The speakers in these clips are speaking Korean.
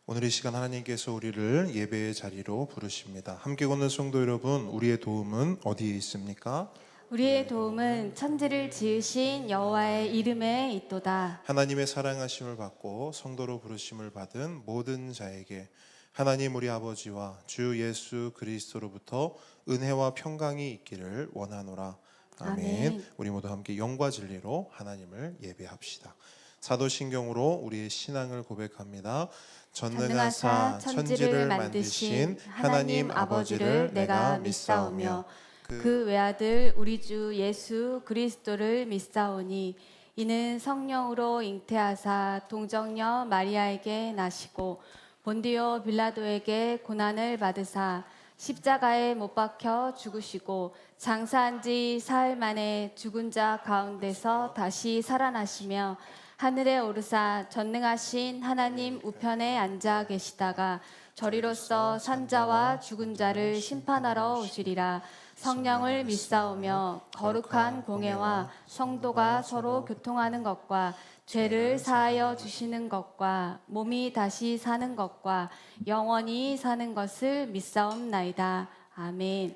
오늘 이 시간 하나님께서 우리를 예배의 자리로 부르십니다. 함께 걷는 성도 여러분, 우리의 도움은 어디에 있습니까? 우리의 도움은 천지를 지으신 여호와의 이름에 있도다. 하나님의 사랑하심을 받고 성도로 부르심을 받은 모든 자에게 하나님 우리 아버지와 주 예수 그리스도로부터 은혜와 평강이 있기를 원하노라. 아멘. 아멘. 우리 모두 함께 영과 진리로 하나님을 예배합시다. 사도신경으로 우리의 신앙을 고백합니다. 전능하사 천지를 만드신 하나님 아버지를 내가 믿사오며 그 외아들 우리 주 예수 그리스도를 믿사오니 이는 성령으로 잉태하사 동정녀 마리아에게 나시고 본디오 빌라도에게 고난을 받으사 십자가에 못 박혀 죽으시고 장사한 지 사흘 만에 죽은 자 가운데서 다시 살아나시며 하늘에 오르사 전능하신 하나님 우편에 앉아 계시다가 저리로서 산자와 죽은 자를 심판하러 오시리라. 성령을 믿사오며 거룩한 공회와 성도가 서로 교통하는 것과 죄를 사하여 주시는 것과 몸이 다시 사는 것과 영원히 사는 것을 믿사옵나이다. 아멘.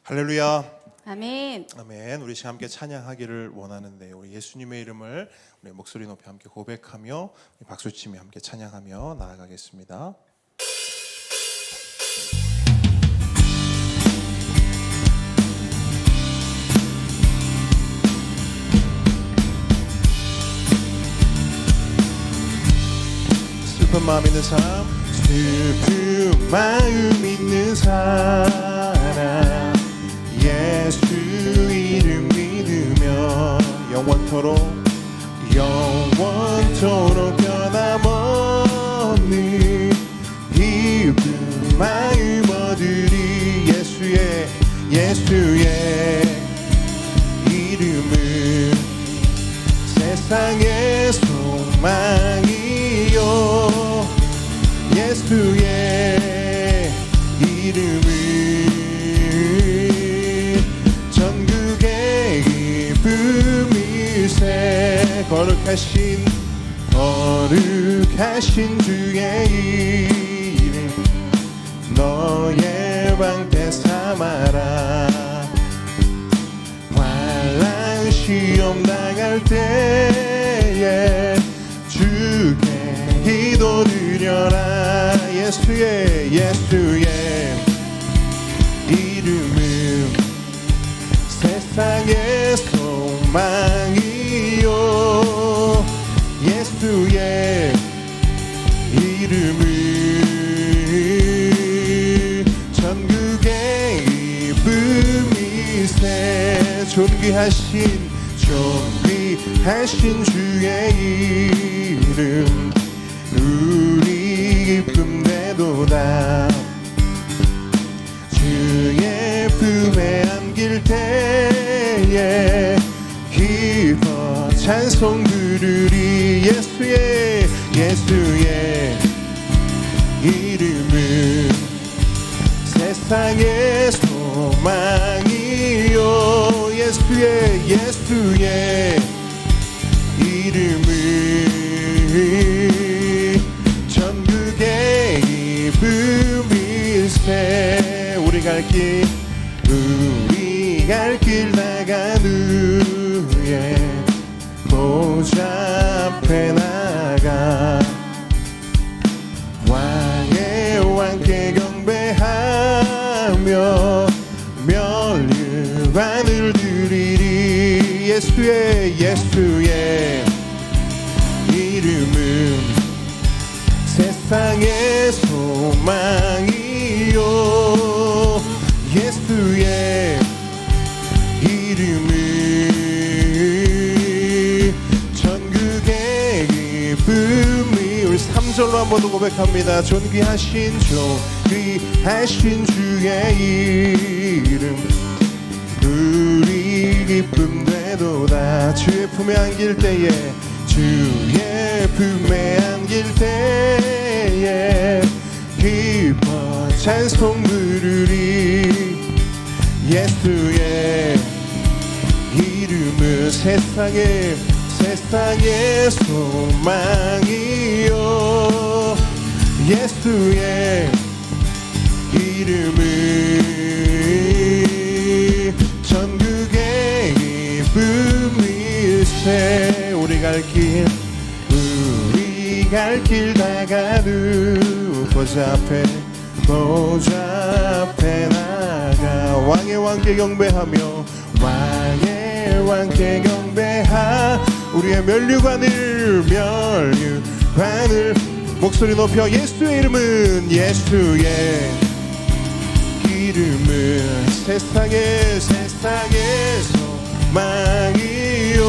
할렐루야. 아멘. 아멘. 우리 시간 함께 찬양하기를 원하는데 우리 예수님의 이름을 우리 목소리 높이 함께 고백하며 박수치며 함께 찬양하며 나아가겠습니다. 슬픈 마음 있는 사람, 슬픈 마음 있는 사람, 예수 이름 믿으며 영원토록 변함없는 기쁜 마음 얻으리. 예수의 이름은 세상의 소망이요, 예수의 이름은 전국의 기쁨일세. 거룩하신 주의 이름 너의 방패 삼아라. 환난 시험 당할 때에 주께 기도드려라. 예수의 이름은 세상의 소망이요, 예수의 이름은 전국의 기쁨이세. 존귀하신 주의 이름 우리 기쁨 되도다. 주의 품에 안길 때에 기뻐 찬송 부르리. 예수의 이름은 세상의 소망이요, 예수의 이름은 전국의 기쁨일세. 우리 갈 길 나간 후에 보좌 앞에 나가 왕의 왕께 경배하며 멸류관을 드리리. 예수의 이름은 세상의 소망이요, 예수의 이름은 전국의 기쁨이. 우리 3절로 한 번 더 고백합니다. 존귀하신 주의 이름 우리 기쁨 되도다. 주의 품에 안길 때에 기뻐 찬송 부르리. 예수의 이름은 세상의 세상의 소망이요 예수의 이름은 전국의 기쁨일세 우리 갈 길 다가누 보좌 앞에 나가 왕의 왕께 경배하며 왕의 왕께 경배하 우리의 면류관을 목소리 높여 예수의 이름은 세상의 소망이요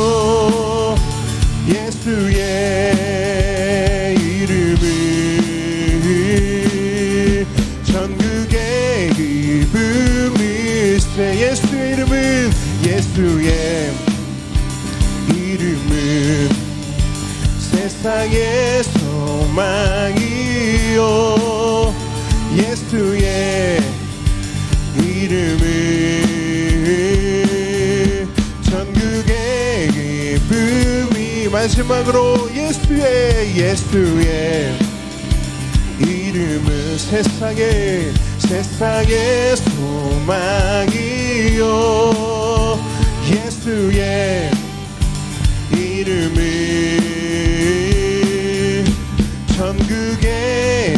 예수의 이름은 전국의 기쁨일세 예수의 이름은 세상의 소망이요 예수의 이름은 전국의 기쁨이 마지막으로 예수의 이름은 세상의 소망이요 예수의 이름은 전국의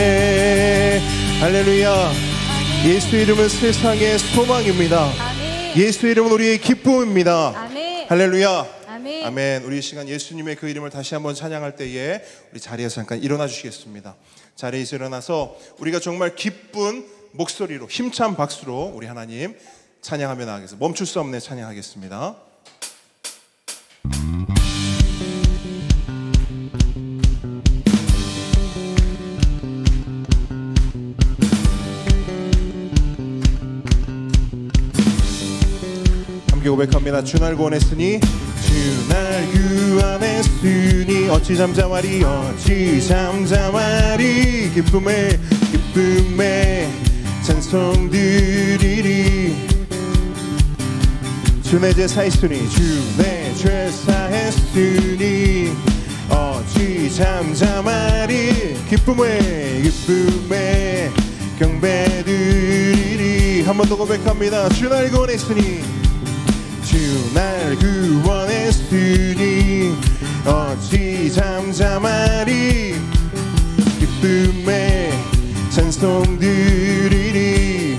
기쁨일세 할렐루야 예수의 이름은 세상의 소망입니다 아멘. 예수의 이름은 우리의 기쁨입니다 아멘. 할렐루야 아멘. 아멘. 우리 이 시간 예수님의 그 이름을 다시 한번 찬양할 때에 우리 자리에서 잠깐 일어나 주시겠습니다. 자리에서 일어나서 우리가 정말 기쁜 목소리로 힘찬 박수로 우리 하나님 찬양하며 나가겠습니다. 멈출 수 없네 찬양하겠습니다. 함께 고백합니다. 주 날 구원했으니 주 날 구원했으니 어찌 잠잠하리 기쁨에 찬송 드리리 주 내 죄 사했으니 주 내 죄 사했으니 어찌 잠잠하리 기쁨에 경배 드리리 한 번 더 고백합니다. 주 날 구원했으니 주 날 구원했으니 어찌 잠잠하리 기쁨에 찬송 드리리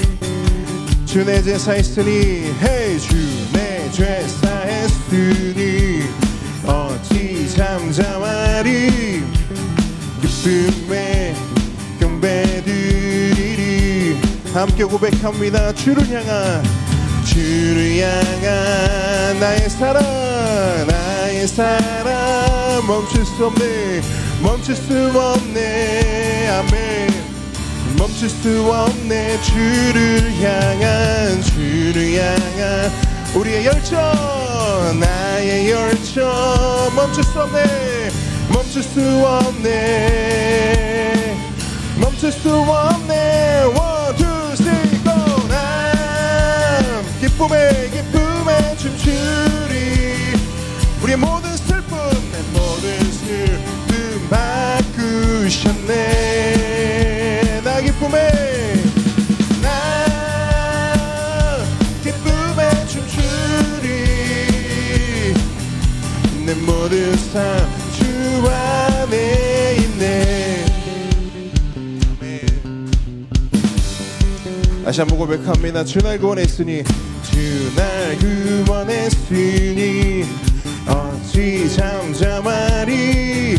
주 내 죄 사했으니 주 내 죄 사했으니 어찌 잠잠하리 기쁨에 경배 드리리 함께 고백합니다. 주를 향한 나의 사랑 멈출 수 없네 아멘 멈출 수 없네 주를 향한 우리의 열정 나의 열정 멈출 수 없네 One, two, three, go 난 기쁨에 춤추리 우리의 모든 슬픔 바꾸셨네 나 기쁨에 춤추리 내 모든 삶 주 안에 있네 다시 한번 고백합니다. 주 날 구원했으니 어찌 잠잠하리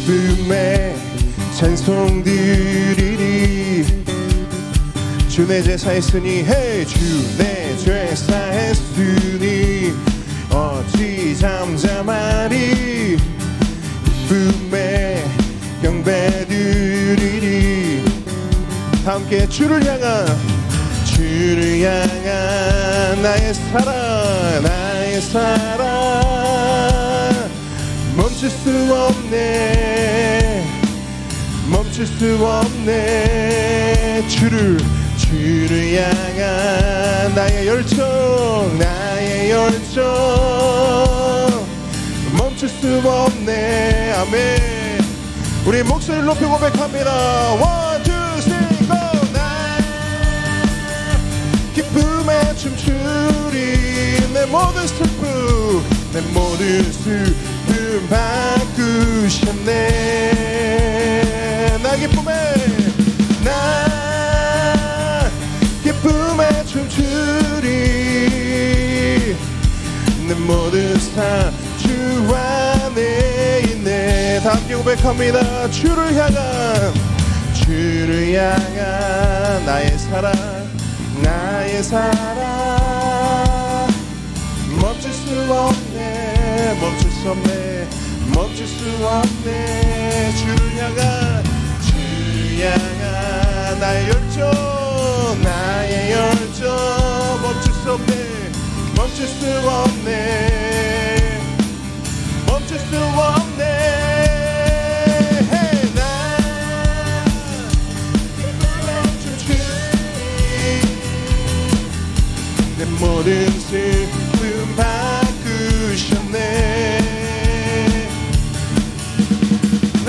기쁨에 찬송 드리리 주 내 죄 사했으니 주 내 죄 사했으니 어찌 잠잠하리 기쁨에 경배 드리리 함께 주를 향한 나의 사랑 멈출 수 없네 주를 주를 향한 나의 열정 멈출 수 없네. 아멘. 우리 목소리를 높이 고백합니다. One, two, three, go. 나 기쁨에 춤추리. 내 모든 슬픔 바꾸셨네. 나 기쁨에 춤추리. 내 모든 삶 주 안에 있네. 다 함께 고백합니다. 주를 향한 나의 사랑 멈출 수 없네. 주를 향한 나의 열정 멈출 수 없네. Hey, 나 내 모든 슬픔 바꾸셨네. 나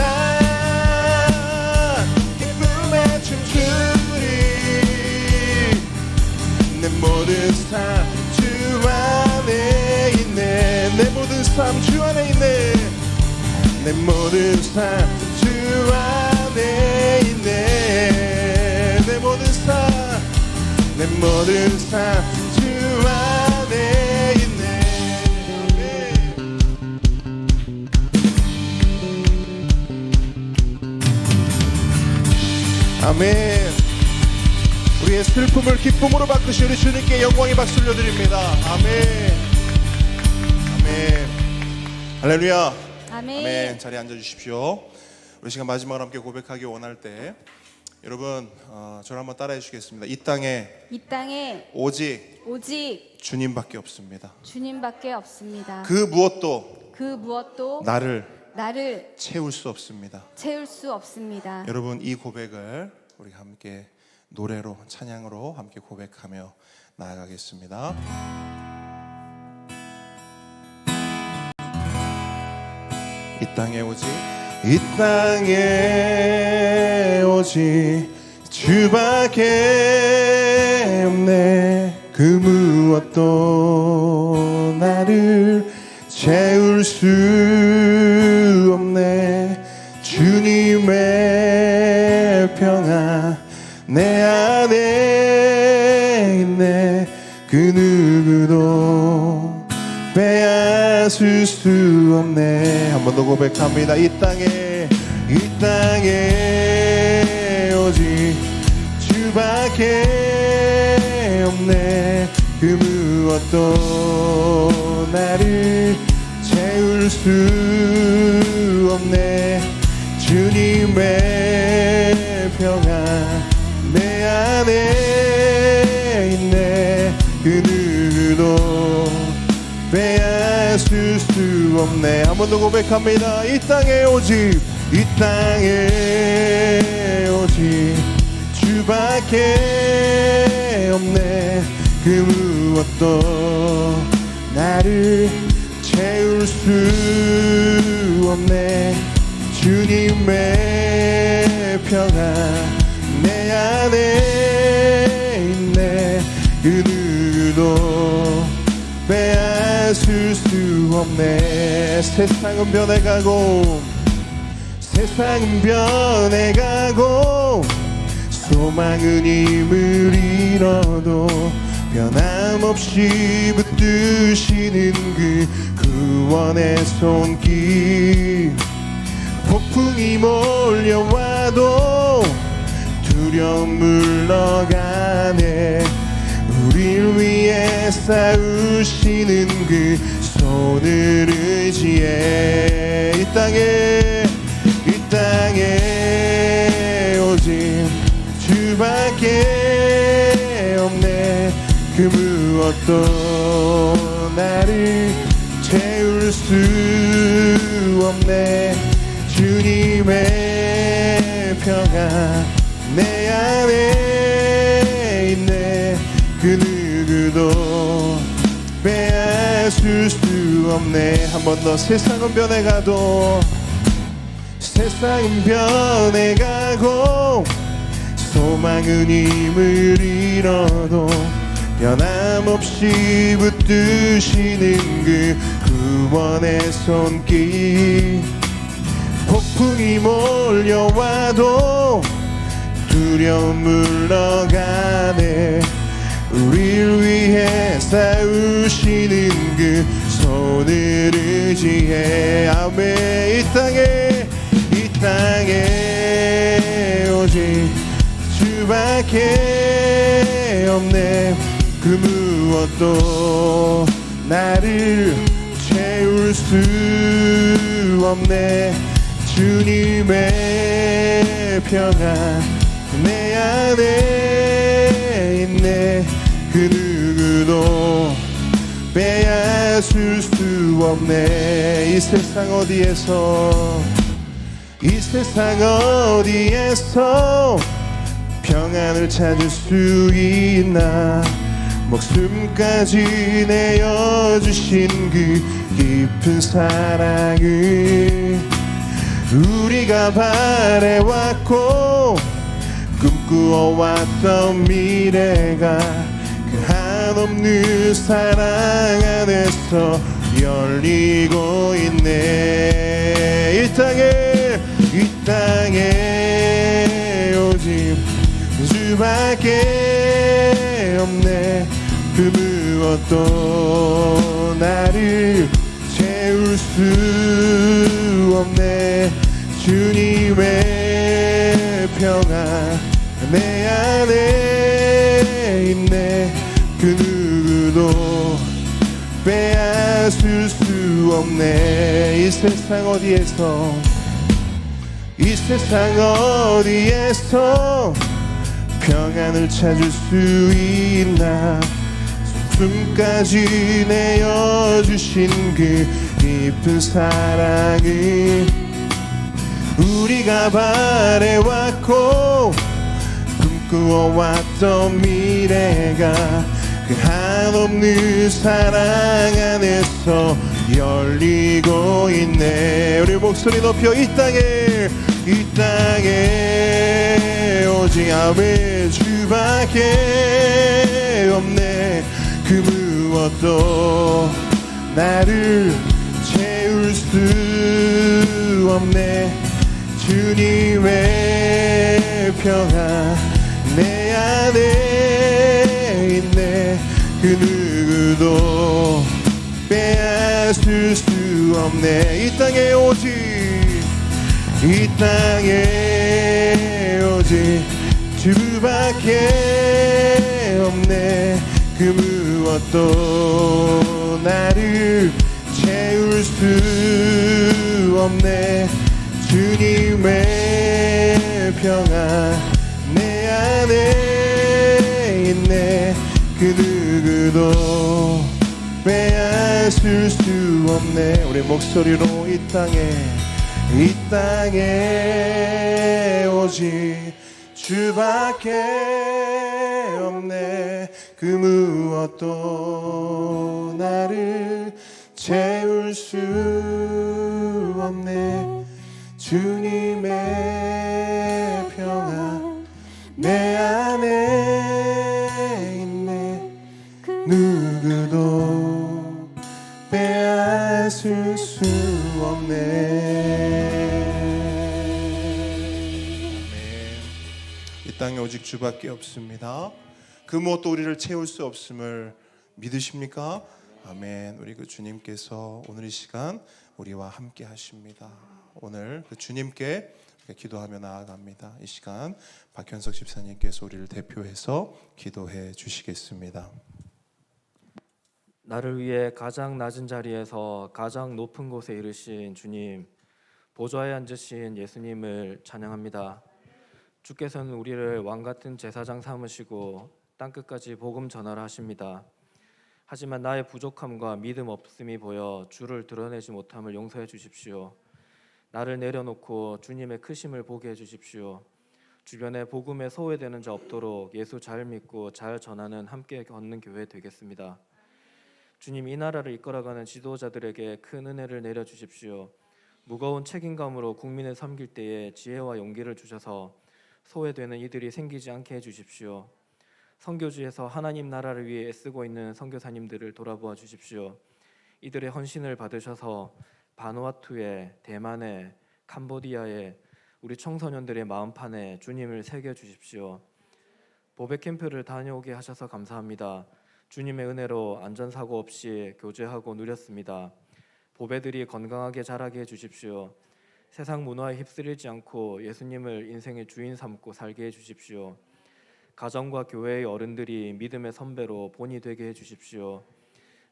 기쁨에 춤추리. 내 모든 삶 주 안에 있네. 내 모든 삶 주 안에 있네. 내 모든 삶 주 안에 있네. 내 모든 삶 주 안에 있네. 아멘. 우리의 슬픔을 기쁨으로 바꾸시 우리 주님께 영광의 박수 올려드립니다. 아멘. 할렐루야. 아멘. 자리에 앉아주십시오. 우리 시간 마지막으로 함께 고백하기 원할 때 여러분 저를 한번 따라해 주시겠습니다. 이 땅에 오직 주님밖에 없습니다. 그 무엇도 나를 채울 수 없습니다. 여러분 이 고백을 우리 함께 노래로 찬양으로 함께 고백하며 나아가겠습니다. 이 땅에 오직 주밖에 없네. 그 무엇도 나를 채울 수 없네. 주님의 평안 내 안에 있네. 그 누구도 빼앗을 수 없네. 한 번 더 고백합니다. 이 땅에 오직 주밖에 없네. 그 무엇도 나를 채울 수 없네. 주님의 평안 내 안에 있네. 그 누구도 빼앗을 수 없네. 한 번 더 고백합니다. 이 땅에 오직 주밖에 없네. 그 무엇도 나를 채울 수 없네. 주님의 평안 내 안에 있네. 그 누구도 빼앗을 수 없네. 세상은 변해가고 소망은 힘을 잃어도 변함없이 붙드시는 그 구원의 손길. 폭풍이 몰려와도 두려움 물러가네. 우릴 위해 싸우시는 그 손을 의지해. 이 땅에 오직 주밖에 없네. 그 무엇도 나를 채울 수 없네. 주님의 평안 내 안에 있네. 그 누구도 빼앗을 수 없네. 한 번 더. 세상은 변해가도 세상은 변해가고 소망은 힘을 잃어도 변함없이 붙드시는 그 구원의 손길. 폭풍이 몰려와도 두려움 물러가네. 우릴 위해 싸우시는 그 손을 의지해. 아멘. 이 땅에 오직 주밖에 없네. 그 무엇도 나를 채울 수 없네. 주님의 평안 내 안에 있네. 그 누구도 빼앗을 수 없네. 이 세상 어디에서 평안을 찾을 수 있나. 목숨까지 내어주신 그 깊은 사랑을 우리가 바래왔고 꿈꾸어왔던 미래가 그 한없는 사랑 안에서 열리고 있네. 이 땅에 오직 주밖에 없네. 그 무엇도 나를 채울 수 없네. 주님의 평안 내 안에 있네. 그 누구도 빼앗을 수 없네. 이 세상 어디에서 평안을 찾을 수 있나. 숨까지 내어주신 그 깊은 사랑을 우리가 바래왔고 꿈꾸어왔던 미래가 그 한없는 사랑 안에서 열리고 있네. 우리 목소리 높여. 이 땅에 오직 아멘 주밖에 없네. 그 무엇도 나를 채울 수 없네. 주님의 평안 내 안에 있네. 그 누구도 빼앗을 수 없네. 이 땅에 오직 주밖에 없네. 그 무엇도 나를 채울 수 없네. 주님의 평안 내 안에 있네. 그 누구도 빼앗을 수 없네. 우리 목소리로 이 땅에 오직 주밖에 없네. 그 무엇도 나를 채울 수 없네. 주님의 평안 내 안에 있네. 누구도 빼앗을 수 없네. 이 땅에 오직 주밖에 없습니다. 그 무엇도 우리를 채울 수 없음을 믿으십니까? 아멘. 우리 그 주님께서 오늘 이 시간 우리와 함께 하십니다. 오늘 그 주님께 기도하며 나아갑니다. 이 시간 박현석 집사님께서 우리를 대표해서 기도해 주시겠습니다. 나를 위해 가장 낮은 자리에서 가장 높은 곳에 이르신 주님, 보좌에 앉으신 예수님을 찬양합니다. 주께서는 우리를 왕같은 제사장 삼으시고 땅끝까지 복음 전하라 하십니다. 하지만 나의 부족함과 믿음 없음이 보여 주를 드러내지 못함을 용서해 주십시오. 나를 내려놓고 주님의 크심을 보게 해 주십시오. 주변에 복음에 소외되는 자 없도록 예수 잘 믿고 잘 전하는 함께 걷는 교회 되겠습니다. 주님, 이 나라를 이끌어가는 지도자들에게 큰 은혜를 내려 주십시오. 무거운 책임감으로 국민을 섬길 때에 지혜와 용기를 주셔서 소외되는 이들이 생기지 않게 해주십시오. 선교지에서 하나님 나라를 위해 애쓰고 있는 선교사님들을 돌아보아 주십시오. 이들의 헌신을 받으셔서 바누아투에, 대만에, 캄보디아에 우리 청소년들의 마음판에 주님을 새겨 주십시오. 보배 캠프를 다녀오게 하셔서 감사합니다. 주님의 은혜로 안전사고 없이 교제하고 누렸습니다. 보배들이 건강하게 자라게 해주십시오. 세상 문화에 휩쓸리지 않고 예수님을 인생의 주인 삼고 살게 해주십시오. 가정과 교회의 어른들이 믿음의 선배로 본이 되게 해주십시오.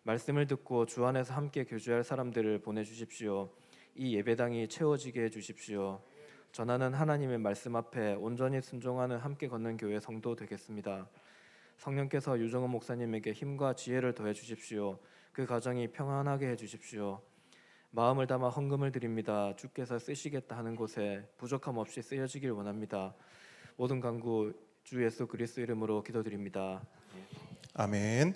말씀을 듣고 주 안에서 함께 교제할 사람들을 보내주십시오. 이 예배당이 채워지게 해주십시오. 전하는 하나님의 말씀 앞에 온전히 순종하는 함께 걷는 교회 성도 되겠습니다. 성령께서 유정은 목사님에게 힘과 지혜를 더해 주십시오. 그 가정이 평안하게 해주십시오. 마음을 담아 헌금을 드립니다. 주께서 쓰시겠다 하는 곳에 부족함 없이 쓰여지길 원합니다. 모든 간구 주 예수 그리스도 이름으로 기도드립니다. 아멘.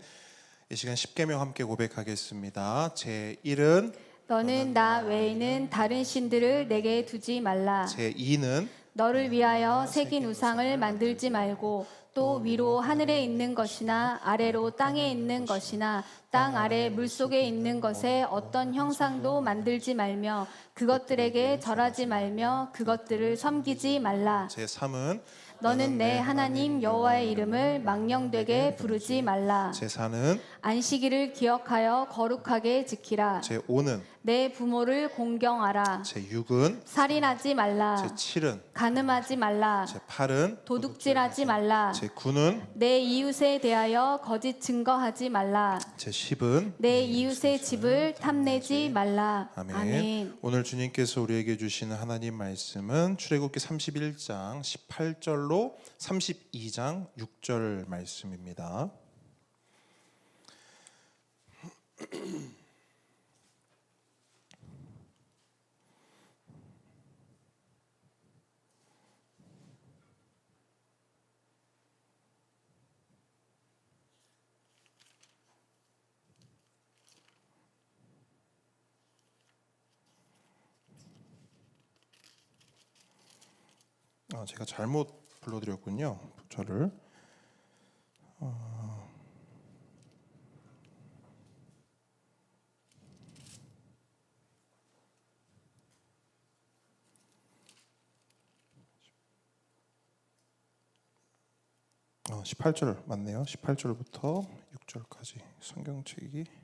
이 시간 십계명 함께 고백하겠습니다. 제1은 너는 나 외에는 다른 신들을 내게 두지 말라. 제2는 너를 위하여 새긴 우상을 만들지 말고 또 위로 하늘에 있는 것이나 아래로 땅에 있는 것이나 땅 아래 물속에 있는 것에 어떤 형상도 만들지 말며 그것들에게 절하지 말며 그것들을 섬기지 말라. 제3은 너는 내 하나님 여호와의 이름을 망령되게 부르지 말라. 제4는 안식일을 기억하여 거룩하게 지키라. 제5는 내 부모를 공경하라. 제6은 살인하지 말라. 제7은 간음하지 말라. 제8은 도둑질하지 말라. 제9는 내 이웃에 대하여 거짓 증거하지 말라. 제10은 내 이웃의 집을 탐내지 말라. 아멘. 아멘. 오늘 주님께서 우리에게 주시는 하나님 말씀은 출애굽기 31장 18절로 32장 6절 말씀입니다. 제가 잘못 불러드렸군요. 저를 어, 18절 맞네요. 18절부터 6절까지 성경책이.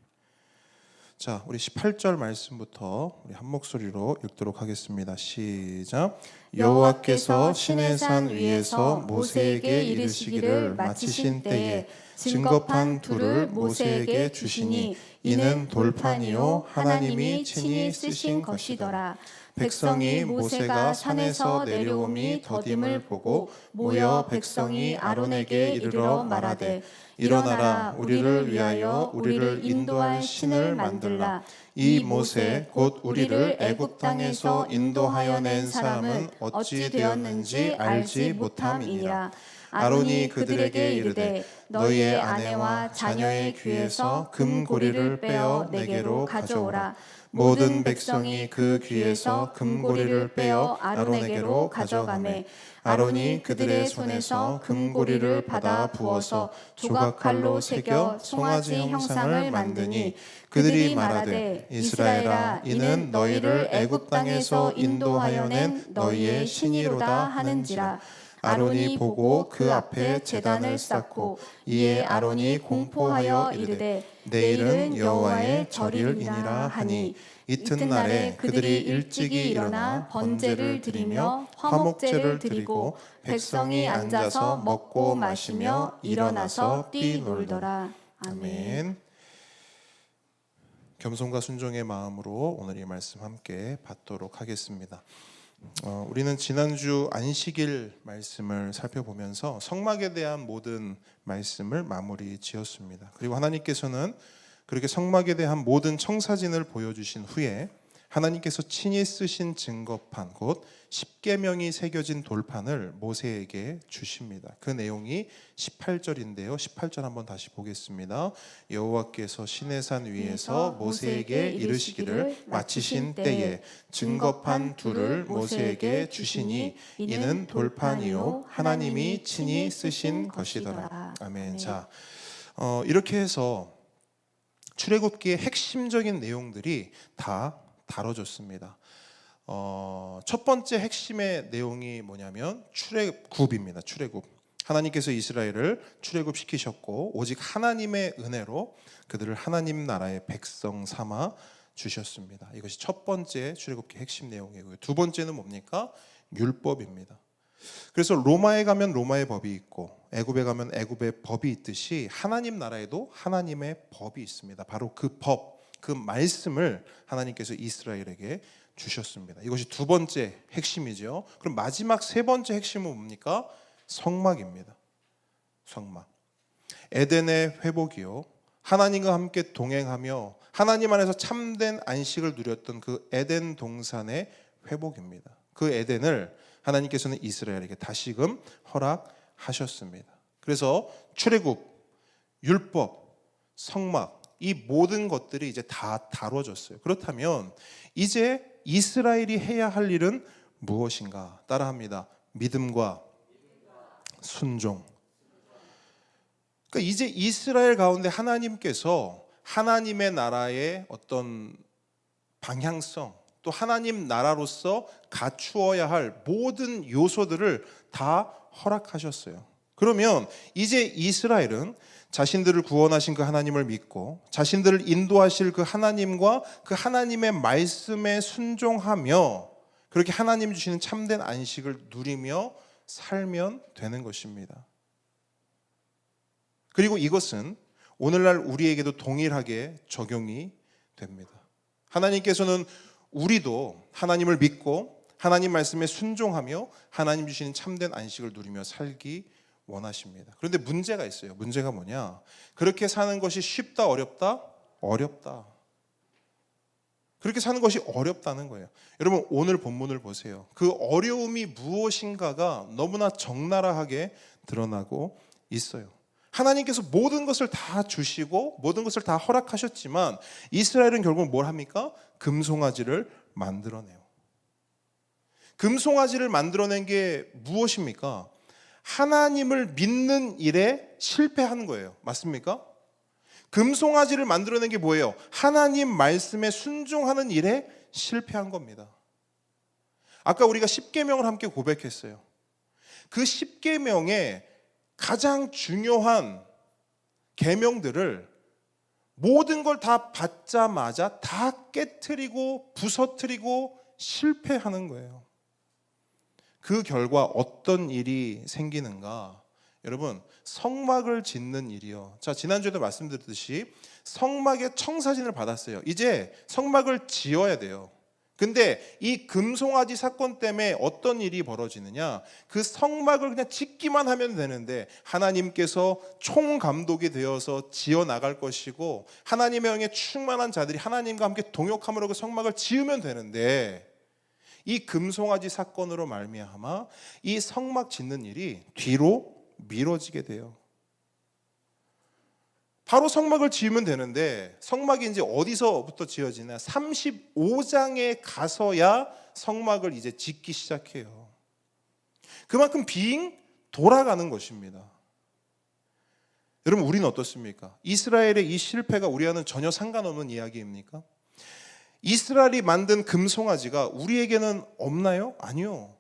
자, 우리 18절 말씀부터 우리 한 목소리로 읽도록 하겠습니다. 시작. 여호와께서 시내산 위에서 모세에게 이르시기를 마치신 때에 증거판 둘을 모세에게 주시니 이는 돌판이요 하나님이 친히 쓰신 것이더라. 백성이 모세가 산에서 내려옴이 더딤을 보고 모여 백성이 아론에게 이르러 말하되 일어나라 우리를 위하여 우리를 인도할 신을 만들라. 이 모세 곧 우리를 애굽 땅에서 인도하여 낸 사람은 어찌 되었는지 알지 못함이니라. 아론이 그들에게 이르되 너희의 아내와 자녀의 귀에서 금고리를 빼어 내게로 가져오라. 모든 백성이 그 귀에서 금고리를 빼어 아론에게로 가져가매 아론이 그들의 손에서 금고리를 받아 부어서 조각칼로 새겨 송아지 형상을 만드니 그들이 말하되 이스라엘아 이는 너희를 애굽 땅에서 인도하여 낸 너희의 신이로다 하는지라. 아론이 보고 그 앞에 제단을 쌓고 이에 아론이 공포하여 이르되 내일은 여호와의 절일이니라 하니 이튿날에 그들이 일찍이 일어나 번제를 드리며 화목제를 드리고 백성이 앉아서 먹고 마시며 일어나서 뛰놀더라. 아멘. 겸손과 순종의 마음으로 오늘 이 말씀 함께 받도록 하겠습니다. 우리는 지난주 안식일 말씀을 살펴보면서 성막에 대한 모든 말씀을 마무리 지었습니다. 그리고 하나님께서는 그렇게 성막에 대한 모든 청사진을 보여주신 후에 하나님께서 친히 쓰신 증거판 곧 십계명이 새겨진 돌판을 모세에게 주십니다. 그 내용이 18절인데요. 18절 한번 다시 보겠습니다. 여호와께서 시내산 위에서 모세에게 이르시기를 마치신 때에 증거판 둘을 모세에게 주시니 이는 돌판이요 하나님이 친히 쓰신 것이더라. 아멘. 자, 이렇게 해서 출애굽기의 핵심적인 내용들이 다 다뤄졌습니다. 첫 번째 핵심의 내용이 뭐냐면 출애굽입니다. 출애굽. 하나님께서 이스라엘을 출애굽시키셨고 오직 하나님의 은혜로 그들을 하나님 나라의 백성 삼아 주셨습니다. 이것이 첫 번째 출애굽기 핵심 내용이고요. 두 번째는 뭡니까? 율법입니다. 그래서 로마에 가면 로마의 법이 있고 애굽에 가면 애굽의 법이 있듯이 하나님 나라에도 하나님의 법이 있습니다. 바로 그 법, 그 말씀을 하나님께서 이스라엘에게 주셨습니다. 이것이 두 번째 핵심이죠. 그럼 마지막 세 번째 핵심은 뭡니까? 성막입니다. 성막. 에덴의 회복이요. 하나님과 함께 동행하며 하나님 안에서 참된 안식을 누렸던 그 에덴 동산의 회복입니다. 그 에덴을 하나님께서는 이스라엘에게 다시금 허락하셨습니다. 그래서 출애굽, 율법, 성막 이 모든 것들이 이제 다 다뤄졌어요. 그렇다면 이제 이스라엘이 해야 할 일은 무엇인가? 따라합니다. 믿음과 순종. 그러니까 이제 이스라엘 가운데 하나님께서 하나님의 나라의 어떤 방향성, 또 하나님 나라로서 갖추어야 할 모든 요소들을 다 허락하셨어요. 그러면 이제 이스라엘은 자신들을 구원하신 그 하나님을 믿고 자신들을 인도하실 그 하나님과 그 하나님의 말씀에 순종하며 그렇게 하나님 주시는 참된 안식을 누리며 살면 되는 것입니다. 그리고 이것은 오늘날 우리에게도 동일하게 적용이 됩니다. 하나님께서는 우리도 하나님을 믿고 하나님 말씀에 순종하며 하나님 주시는 참된 안식을 누리며 살기 원하십니다. 그런데 문제가 있어요. 문제가 뭐냐? 그렇게 사는 것이 쉽다, 어렵다? 어렵다. 그렇게 사는 것이 어렵다는 거예요. 여러분 오늘 본문을 보세요. 그 어려움이 무엇인가가 너무나 적나라하게 드러나고 있어요. 하나님께서 모든 것을 다 주시고 모든 것을 다 허락하셨지만 이스라엘은 결국 뭘 합니까? 금송아지를 만들어내요. 금송아지를 만들어낸 게 무엇입니까? 하나님을 믿는 일에 실패한 거예요. 맞습니까? 금송아지를 만들어낸 게 뭐예요? 하나님 말씀에 순종하는 일에 실패한 겁니다. 아까 우리가 십계명을 함께 고백했어요. 그 십계명의 가장 중요한 계명들을 모든 걸 다 받자마자 다 깨트리고 부서뜨리고 실패하는 거예요. 그 결과 어떤 일이 생기는가? 여러분 성막을 짓는 일이요. 자, 지난주에도 말씀드렸듯이 성막의 청사진을 받았어요. 이제 성막을 지어야 돼요. 근데 이 금송아지 사건 때문에 어떤 일이 벌어지느냐? 그 성막을 그냥 짓기만 하면 되는데 하나님께서 총감독이 되어서 지어 나갈 것이고 하나님의 영에 충만한 자들이 하나님과 함께 동역함으로 그 성막을 지으면 되는데 이 금송아지 사건으로 말미암아 이 성막 짓는 일이 뒤로 미뤄지게 돼요. 바로 성막을 지으면 되는데 성막이 이제 어디서부터 지어지나 35장에 가서야 성막을 이제 짓기 시작해요. 그만큼 빙 돌아가는 것입니다. 여러분 우리는 어떻습니까? 이스라엘의 이 실패가 우리와는 전혀 상관없는 이야기입니까? 이스라엘이 만든 금송아지가 우리에게는 없나요? 아니요.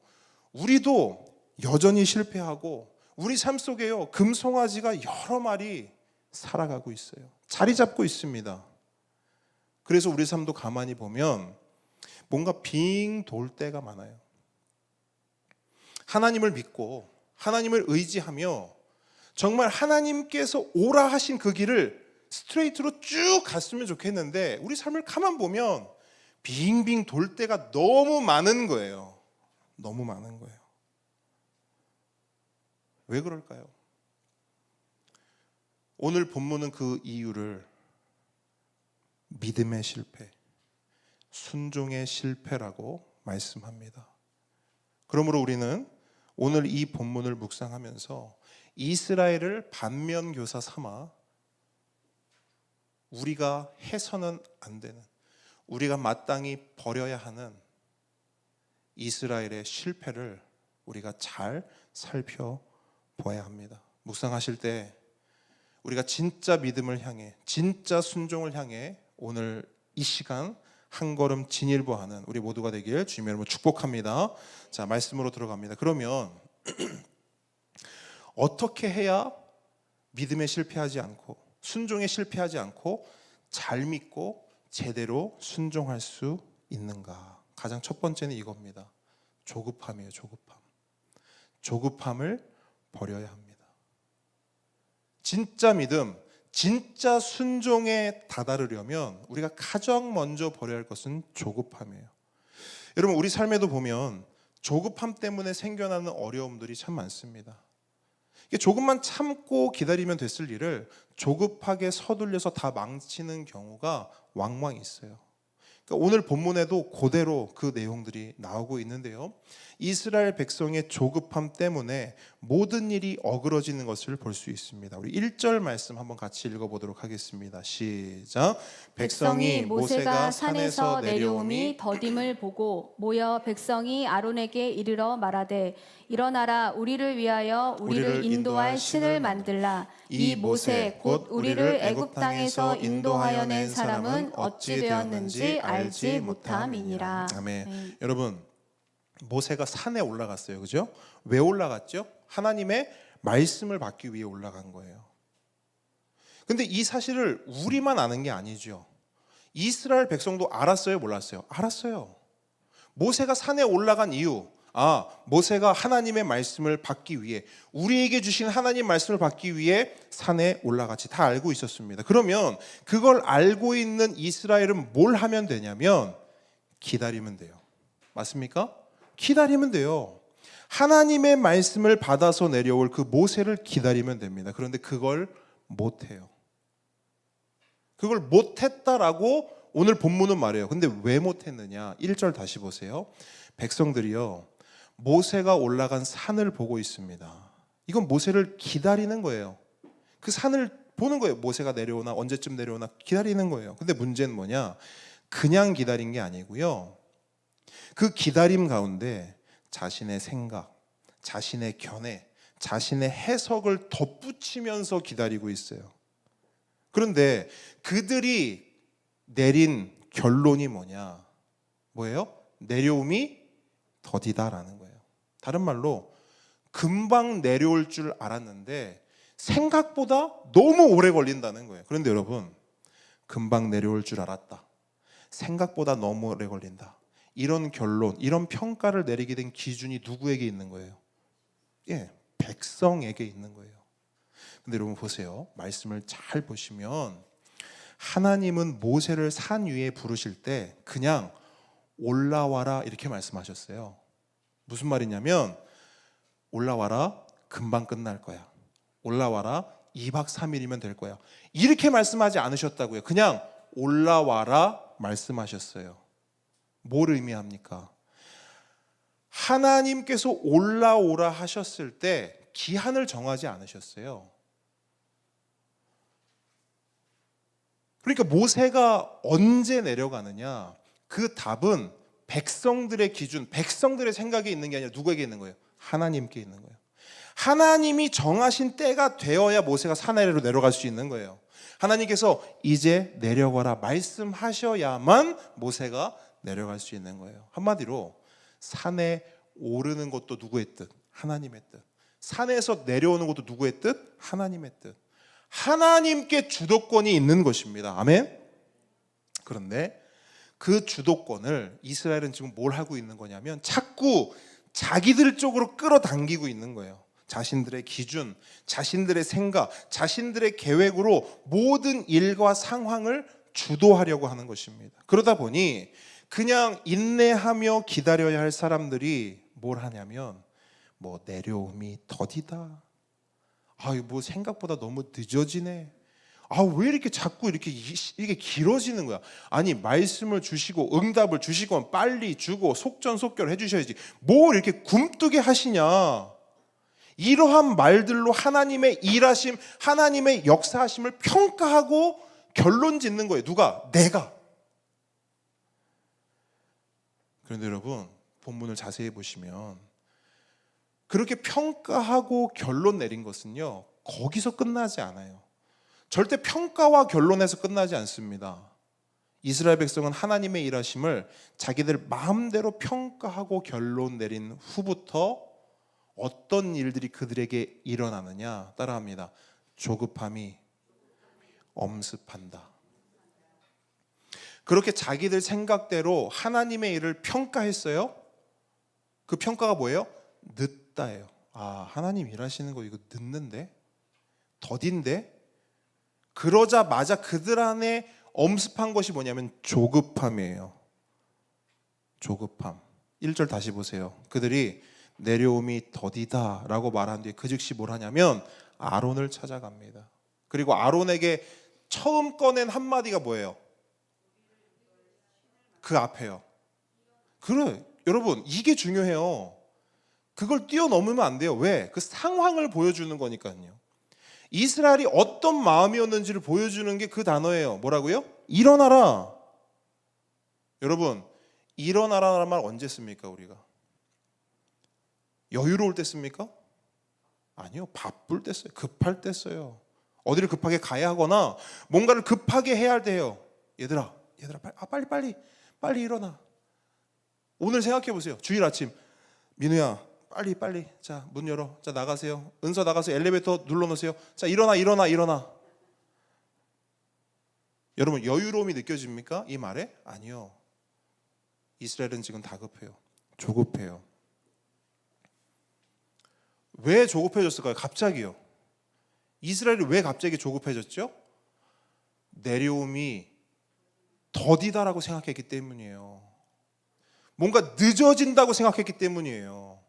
우리도 여전히 실패하고 우리 삶 속에요 금송아지가 여러 마리 살아가고 있어요. 자리 잡고 있습니다. 그래서 우리 삶도 가만히 보면 뭔가 빙 돌 때가 많아요. 하나님을 믿고 하나님을 의지하며 정말 하나님께서 오라 하신 그 길을 스트레이트로 쭉 갔으면 좋겠는데 우리 삶을 가만 보면 빙빙 돌 때가 너무 많은 거예요. 너무 많은 거예요. 왜 그럴까요? 오늘 본문은 그 이유를 믿음의 실패, 순종의 실패라고 말씀합니다. 그러므로 우리는 오늘 이 본문을 묵상하면서 이스라엘을 반면교사 삼아 우리가 해서는 안 되는, 우리가 마땅히 버려야 하는 이스라엘의 실패를 우리가 잘 살펴봐야 합니다. 묵상하실 때 우리가 진짜 믿음을 향해, 진짜 순종을 향해 오늘 이 시간 한 걸음 진일보하는 우리 모두가 되길 주님의 이름으로 축복합니다. 자, 말씀으로 들어갑니다. 그러면 어떻게 해야 믿음에 실패하지 않고 순종에 실패하지 않고 잘 믿고 제대로 순종할 수 있는가? 가장 첫 번째는 이겁니다. 조급함이에요. 조급함. 조급함을 버려야 합니다. 진짜 믿음, 진짜 순종에 다다르려면 우리가 가장 먼저 버려야 할 것은 조급함이에요. 여러분, 우리 삶에도 보면 조급함 때문에 생겨나는 어려움들이 참 많습니다. 조금만 참고 기다리면 됐을 일을 조급하게 서둘려서 다 망치는 경우가 왕왕 있어요. 그러니까 오늘 본문에도 그대로 그 내용들이 나오고 있는데요. 이스라엘 백성의 조급함 때문에 모든 일이 어그러지는 것을 볼 수 있습니다. 우리 1절 말씀 한번 같이 읽어보도록 하겠습니다. 시작. 백성이 모세가 산에서 내려오미 더딤을 보고 모여 백성이 아론에게 이르러 말하되 일어나라 우리를 위하여 우리를 인도할 신을 만들라. 이 모세 곧 우리를 애굽 땅에서 인도하여 낸 사람은 어찌 되었는지 알지 못함이니라. 아멘. 여러분, 모세가 산에 올라갔어요. 그죠? 왜 올라갔죠? 하나님의 말씀을 받기 위해 올라간 거예요. 근데 이 사실을 우리만 아는 게 아니죠. 이스라엘 백성도 알았어요, 몰랐어요? 알았어요. 모세가 산에 올라간 이유, 모세가 하나님의 말씀을 받기 위해, 우리에게 주신 하나님 말씀을 받기 위해 산에 올라갔지, 다 알고 있었습니다. 그러면 그걸 알고 있는 이스라엘은 뭘 하면 되냐면 기다리면 돼요. 맞습니까? 기다리면 돼요. 하나님의 말씀을 받아서 내려올 그 모세를 기다리면 됩니다. 그런데 그걸 못해요. 그걸 못했다라고 오늘 본문은 말해요. 근데 왜 못했느냐? 1절 다시 보세요. 백성들이요, 모세가 올라간 산을 보고 있습니다. 이건 모세를 기다리는 거예요. 그 산을 보는 거예요. 모세가 내려오나, 언제쯤 내려오나 기다리는 거예요. 근데 문제는 뭐냐? 그냥 기다린 게 아니고요, 그 기다림 가운데 자신의 생각, 자신의 견해, 자신의 해석을 덧붙이면서 기다리고 있어요. 그런데 그들이 내린 결론이 뭐냐? 뭐예요? 내려옴이 더디다라는 거예요. 다른 말로 금방 내려올 줄 알았는데 생각보다 너무 오래 걸린다는 거예요. 그런데 여러분, 금방 내려올 줄 알았다, 생각보다 너무 오래 걸린다, 이런 결론, 이런 평가를 내리게 된 기준이 누구에게 있는 거예요? 백성에게 있는 거예요. 근데 여러분 보세요. 말씀을 잘 보시면 하나님은 모세를 산 위에 부르실 때 그냥 올라와라 이렇게 말씀하셨어요. 무슨 말이냐면 올라와라, 금방 끝날 거야. 올라와라, 2박 3일이면 될 거야. 이렇게 말씀하지 않으셨다고요. 그냥 올라와라 말씀하셨어요. 뭘 의미합니까? 하나님께서 올라오라 하셨을 때 기한을 정하지 않으셨어요. 그러니까 모세가 언제 내려가느냐, 그 답은 백성들의 기준, 백성들의 생각에 있는 게 아니라 누구에게 있는 거예요? 하나님께 있는 거예요. 하나님이 정하신 때가 되어야 모세가 산 아래로 내려갈 수 있는 거예요. 하나님께서 이제 내려가라 말씀하셔야만 모세가 내려갈 수 있는 거예요. 한마디로 산에 오르는 것도 누구의 뜻? 하나님의 뜻. 산에서 내려오는 것도 누구의 뜻? 하나님의 뜻. 하나님께 주도권이 있는 것입니다. 아멘. 그런데 그 주도권을 이스라엘은 지금 뭘 하고 있는 거냐면 자꾸 자기들 쪽으로 끌어당기고 있는 거예요. 자신들의 기준, 자신들의 생각, 자신들의 계획으로 모든 일과 상황을 주도하려고 하는 것입니다. 그러다 보니 그냥 인내하며 기다려야 할 사람들이 뭘 하냐면 내려옴이 더디다. 뭐 생각보다 너무 늦어지네. 아, 왜 이렇게 자꾸 이게 길어지는 거야? 아니, 말씀을 주시고 응답을 주시고 빨리 주고 속전속결 해주셔야지. 뭘 이렇게 굼뜨게 하시냐? 이러한 말들로 하나님의 일하심, 하나님의 역사하심을 평가하고 결론 짓는 거예요. 누가? 내가. 그런데 여러분, 본문을 자세히 보시면 그렇게 평가하고 결론 내린 것은요, 거기서 끝나지 않아요. 절대 평가와 결론에서 끝나지 않습니다. 이스라엘 백성은 하나님의 일하심을 자기들 마음대로 평가하고 결론 내린 후부터 어떤 일들이 그들에게 일어나느냐, 따라합니다. 조급함이 엄습한다. 그렇게 자기들 생각대로 하나님의 일을 평가했어요. 그 평가가 뭐예요? 늦다예요. 아, 하나님 일하시는 거 이거 늦는데? 더딘데? 그러자마자 그들 안에 엄습한 것이 뭐냐면 조급함이에요. 조급함. 1절 다시 보세요. 그들이 내려옴이 더디다 라고 말한 뒤에 그 즉시 뭘 하냐면 아론을 찾아갑니다. 그리고 아론에게 처음 꺼낸 한마디가 뭐예요? 그 앞에요. 그래, 여러분, 이게 중요해요. 그걸 뛰어넘으면 안 돼요. 왜? 그 상황을 보여주는 거니까요. 이스라엘이 어떤 마음이었는지를 보여주는 게 그 단어예요. 뭐라고요? 일어나라. 여러분, 일어나라는 말 언제 씁니까, 우리가? 여유로울 때 씁니까? 아니요, 바쁠 때 써요. 급할 때 써요. 어디를 급하게 가야 하거나 뭔가를 급하게 해야 할 때 해요. 얘들아 빨리 일어나. 오늘 생각해 보세요. 주일 아침, 민우야 빨리 자, 문 열어. 자, 나가세요. 은서 나가서 엘리베이터 눌러놓으세요. 자, 일어나. 여러분, 여유로움이 느껴집니까? 이 말에? 아니요. 이스라엘은 지금 다급해요. 조급해요. 왜 조급해졌을까요? 갑자기요. 이스라엘이 왜 갑자기 조급해졌죠? 내려옴이 더디다라고 생각했기 때문이에요. 뭔가 늦어진다고 생각했기 때문이에요.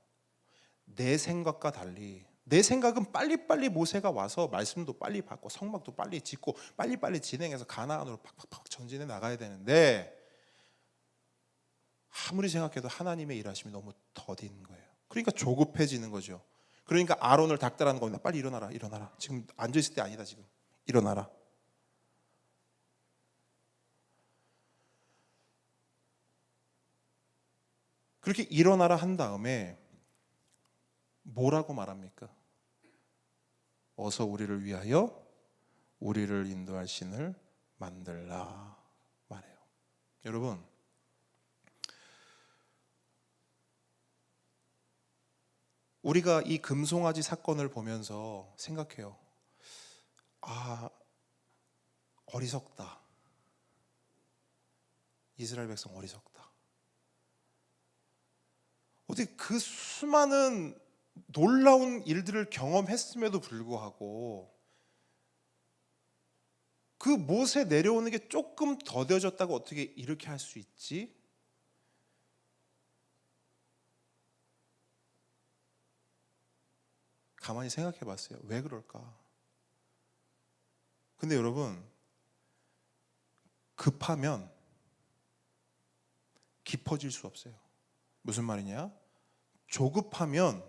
내 생각과 달리, 내 생각은 빨리빨리 모세가 와서 말씀도 빨리 받고 성막도 빨리 짓고 빨리빨리 진행해서 가나안으로 팍팍팍 전진해 나가야 되는데, 아무리 생각해도 하나님의 일하심이 너무 더딘 거예요. 그러니까 조급해지는 거죠. 그러니까 아론을 닥달하는 겁니다. 빨리 일어나라. 지금 앉아있을 때 아니다. 지금 일어나라. 그렇게 일어나라 한 다음에 뭐라고 말합니까? 어서 우리를 위하여 우리를 인도할 신을 만들라 말해요. 여러분, 우리가 이 금송아지 사건을 보면서 생각해요. 아, 어리석다. 이스라엘 백성 어리석다. 어떻게 그 수많은 놀라운 일들을 경험했음에도 불구하고 그 못에 내려오는 게 조금 더뎌졌다고 어떻게 이렇게 할 수 있지? 가만히 생각해 봤어요. 왜 그럴까? 근데 여러분, 급하면 깊어질 수 없어요. 무슨 말이냐? 조급하면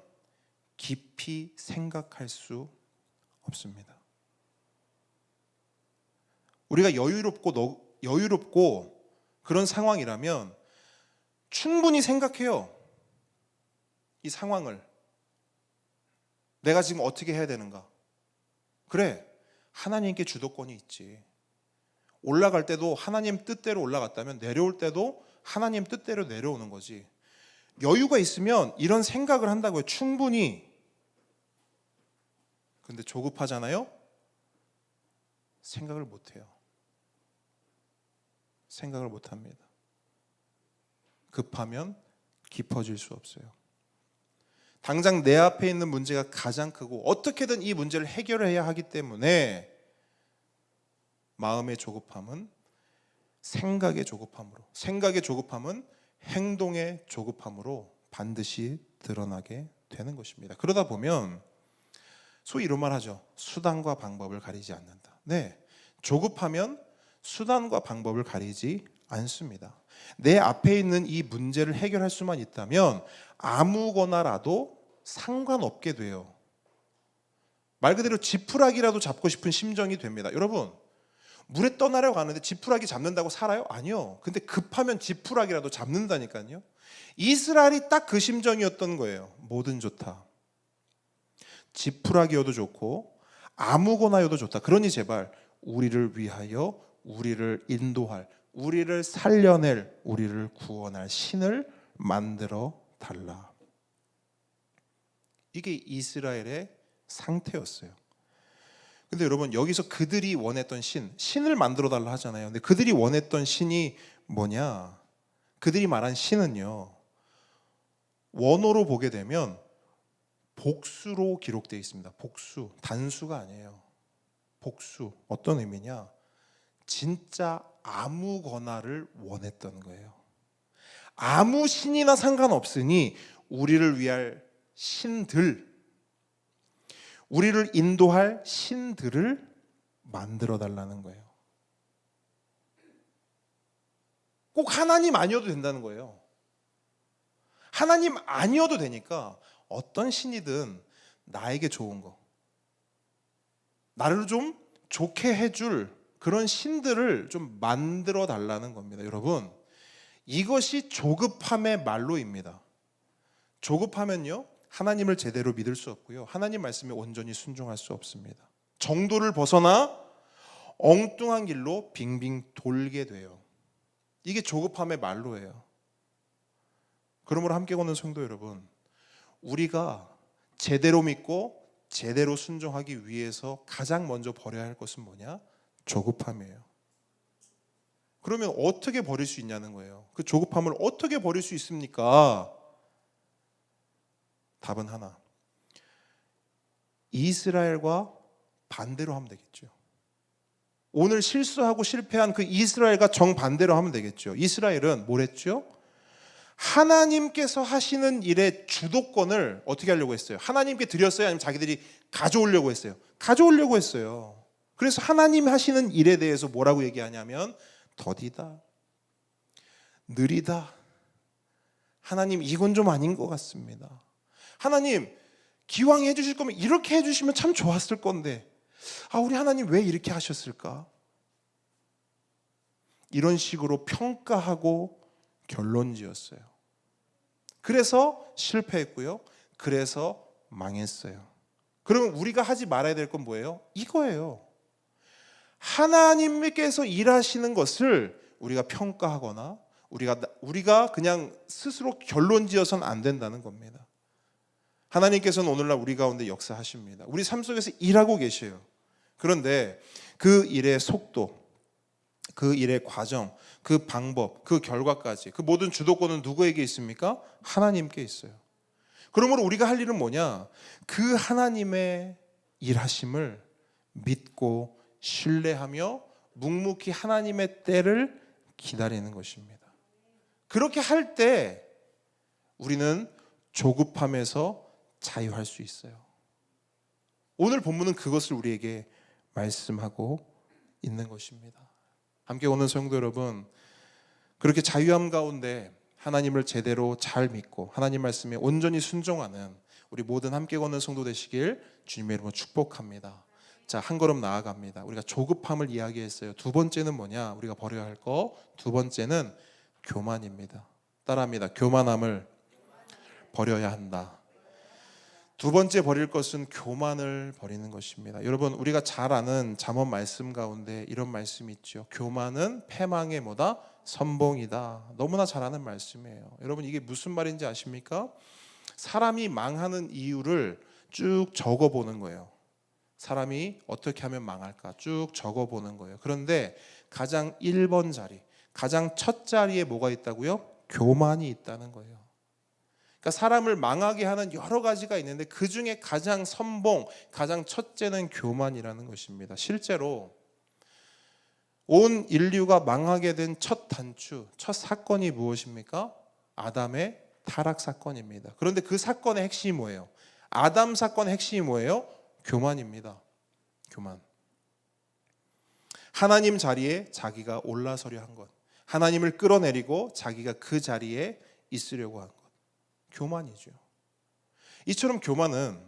깊이 생각할 수 없습니다. 우리가 여유롭고 그런 상황이라면 충분히 생각해요. 이 상황을 내가 지금 어떻게 해야 되는가? 그래, 하나님께 주도권이 있지. 올라갈 때도 하나님 뜻대로 올라갔다면 내려올 때도 하나님 뜻대로 내려오는 거지. 여유가 있으면 이런 생각을 한다고요. 충분히. 근데 조급하잖아요? 생각을 못해요. 생각을 못합니다. 급하면 깊어질 수 없어요. 당장 내 앞에 있는 문제가 가장 크고 어떻게든 이 문제를 해결해야 하기 때문에 마음의 조급함은 생각의 조급함은 행동의 조급함으로 반드시 드러나게 되는 것입니다. 그러다 보면 소위 이런 말 하죠. 수단과 방법을 가리지 않는다. 네, 조급하면 수단과 방법을 가리지 않습니다. 내 앞에 있는 이 문제를 해결할 수만 있다면 아무거나라도 상관없게 돼요. 말 그대로 지푸라기라도 잡고 싶은 심정이 됩니다. 여러분, 물에 떠나려고 하는데 지푸라기 잡는다고 살아요? 아니요. 근데 급하면 지푸라기라도 잡는다니까요. 이스라엘이 딱 그 심정이었던 거예요. 뭐든 좋다. 지푸라기여도 좋고 아무거나여도 좋다. 그러니 제발 우리를 위하여, 우리를 인도할, 우리를 살려낼, 우리를 구원할 신을 만들어 달라. 이게 이스라엘의 상태였어요. 근데 여러분, 여기서 그들이 원했던 신을 만들어 달라 하잖아요. 근데 그들이 원했던 신이 뭐냐? 그들이 말한 신은요, 원어로 보게 되면 복수로 기록되어 있습니다. 복수, 단수가 아니에요. 복수. 어떤 의미냐? 진짜 아무거나를 원했던 거예요. 아무 신이나 상관없으니 우리를 위할 신들, 우리를 인도할 신들을 만들어 달라는 거예요. 꼭 하나님 아니어도 된다는 거예요. 하나님 아니어도 되니까 어떤 신이든 나에게 좋은 거, 나를 좀 좋게 해줄 그런 신들을 좀 만들어 달라는 겁니다. 여러분, 이것이 조급함의 말로입니다. 조급하면요, 하나님을 제대로 믿을 수 없고요, 하나님 말씀에 온전히 순종할 수 없습니다. 정도를 벗어나 엉뚱한 길로 빙빙 돌게 돼요. 이게 조급함의 말로예요. 그러므로 함께 걷는 성도 여러분, 우리가 제대로 믿고 제대로 순종하기 위해서 가장 먼저 버려야 할 것은 뭐냐? 조급함이에요. 그러면 어떻게 버릴 수 있냐는 거예요. 그 조급함을 어떻게 버릴 수 있습니까? 답은 하나. 이스라엘과 반대로 하면 되겠죠. 오늘 실수하고 실패한 그 이스라엘과 정반대로 하면 되겠죠. 이스라엘은 뭘 했죠? 하나님께서 하시는 일의 주도권을 어떻게 하려고 했어요? 하나님께 드렸어요? 아니면 자기들이 가져오려고 했어요? 가져오려고 했어요. 그래서 하나님 하시는 일에 대해서 뭐라고 얘기하냐면 더디다, 느리다, 하나님 이건 좀 아닌 것 같습니다. 하나님 기왕 해주실 거면 이렇게 해주시면 참 좋았을 건데 우리 하나님 왜 이렇게 하셨을까? 이런 식으로 평가하고 결론지었어요. 그래서 실패했고요, 그래서 망했어요. 그러면 우리가 하지 말아야 될 건 뭐예요? 이거예요. 하나님께서 일하시는 것을 우리가 평가하거나 우리가 그냥 스스로 결론지어서는 안 된다는 겁니다. 하나님께서는 오늘날 우리 가운데 역사하십니다. 우리 삶 속에서 일하고 계셔요. 그런데 그 일의 속도, 그 일의 과정, 그 방법, 그 결과까지, 그 모든 주도권은 누구에게 있습니까? 하나님께 있어요. 그러므로 우리가 할 일은 뭐냐? 그 하나님의 일하심을 믿고 신뢰하며 묵묵히 하나님의 때를 기다리는 것입니다. 그렇게 할 때 우리는 조급함에서 자유할 수 있어요. 오늘 본문은 그것을 우리에게 말씀하고 있는 것입니다. 함께 오는 성도 여러분, 그렇게 자유함 가운데 하나님을 제대로 잘 믿고 하나님 말씀에 온전히 순종하는 우리 모든 함께 걷는 성도 되시길 주님의 이름으로 축복합니다. 자, 한 걸음 나아갑니다. 우리가 조급함을 이야기했어요. 두 번째는 뭐냐? 우리가 버려야 할 거. 두 번째는 교만입니다. 따라합니다. 교만함을 버려야 한다. 두 번째 버릴 것은 교만을 버리는 것입니다. 여러분, 우리가 잘 아는 잠언 말씀 가운데 이런 말씀이 있죠. 교만은 패망의 뭐다? 선봉이다. 너무나 잘 아는 말씀이에요. 여러분, 이게 무슨 말인지 아십니까? 사람이 망하는 이유를 쭉 적어보는 거예요. 사람이 어떻게 하면 망할까 쭉 적어보는 거예요. 그런데 가장 1번 자리, 가장 첫 자리에 뭐가 있다고요? 교만이 있다는 거예요. 그러니까 사람을 망하게 하는 여러 가지가 있는데 그 중에 가장 선봉, 가장 첫째는 교만이라는 것입니다. 실제로 온 인류가 망하게 된 첫 단추, 첫 사건이 무엇입니까? 아담의 타락 사건입니다. 그런데 그 사건의 핵심이 뭐예요? 아담 사건의 핵심이 뭐예요? 교만입니다. 교만. 하나님 자리에 자기가 올라서려 한 것, 하나님을 끌어내리고 자기가 그 자리에 있으려고 한 것, 교만이죠. 이처럼 교만은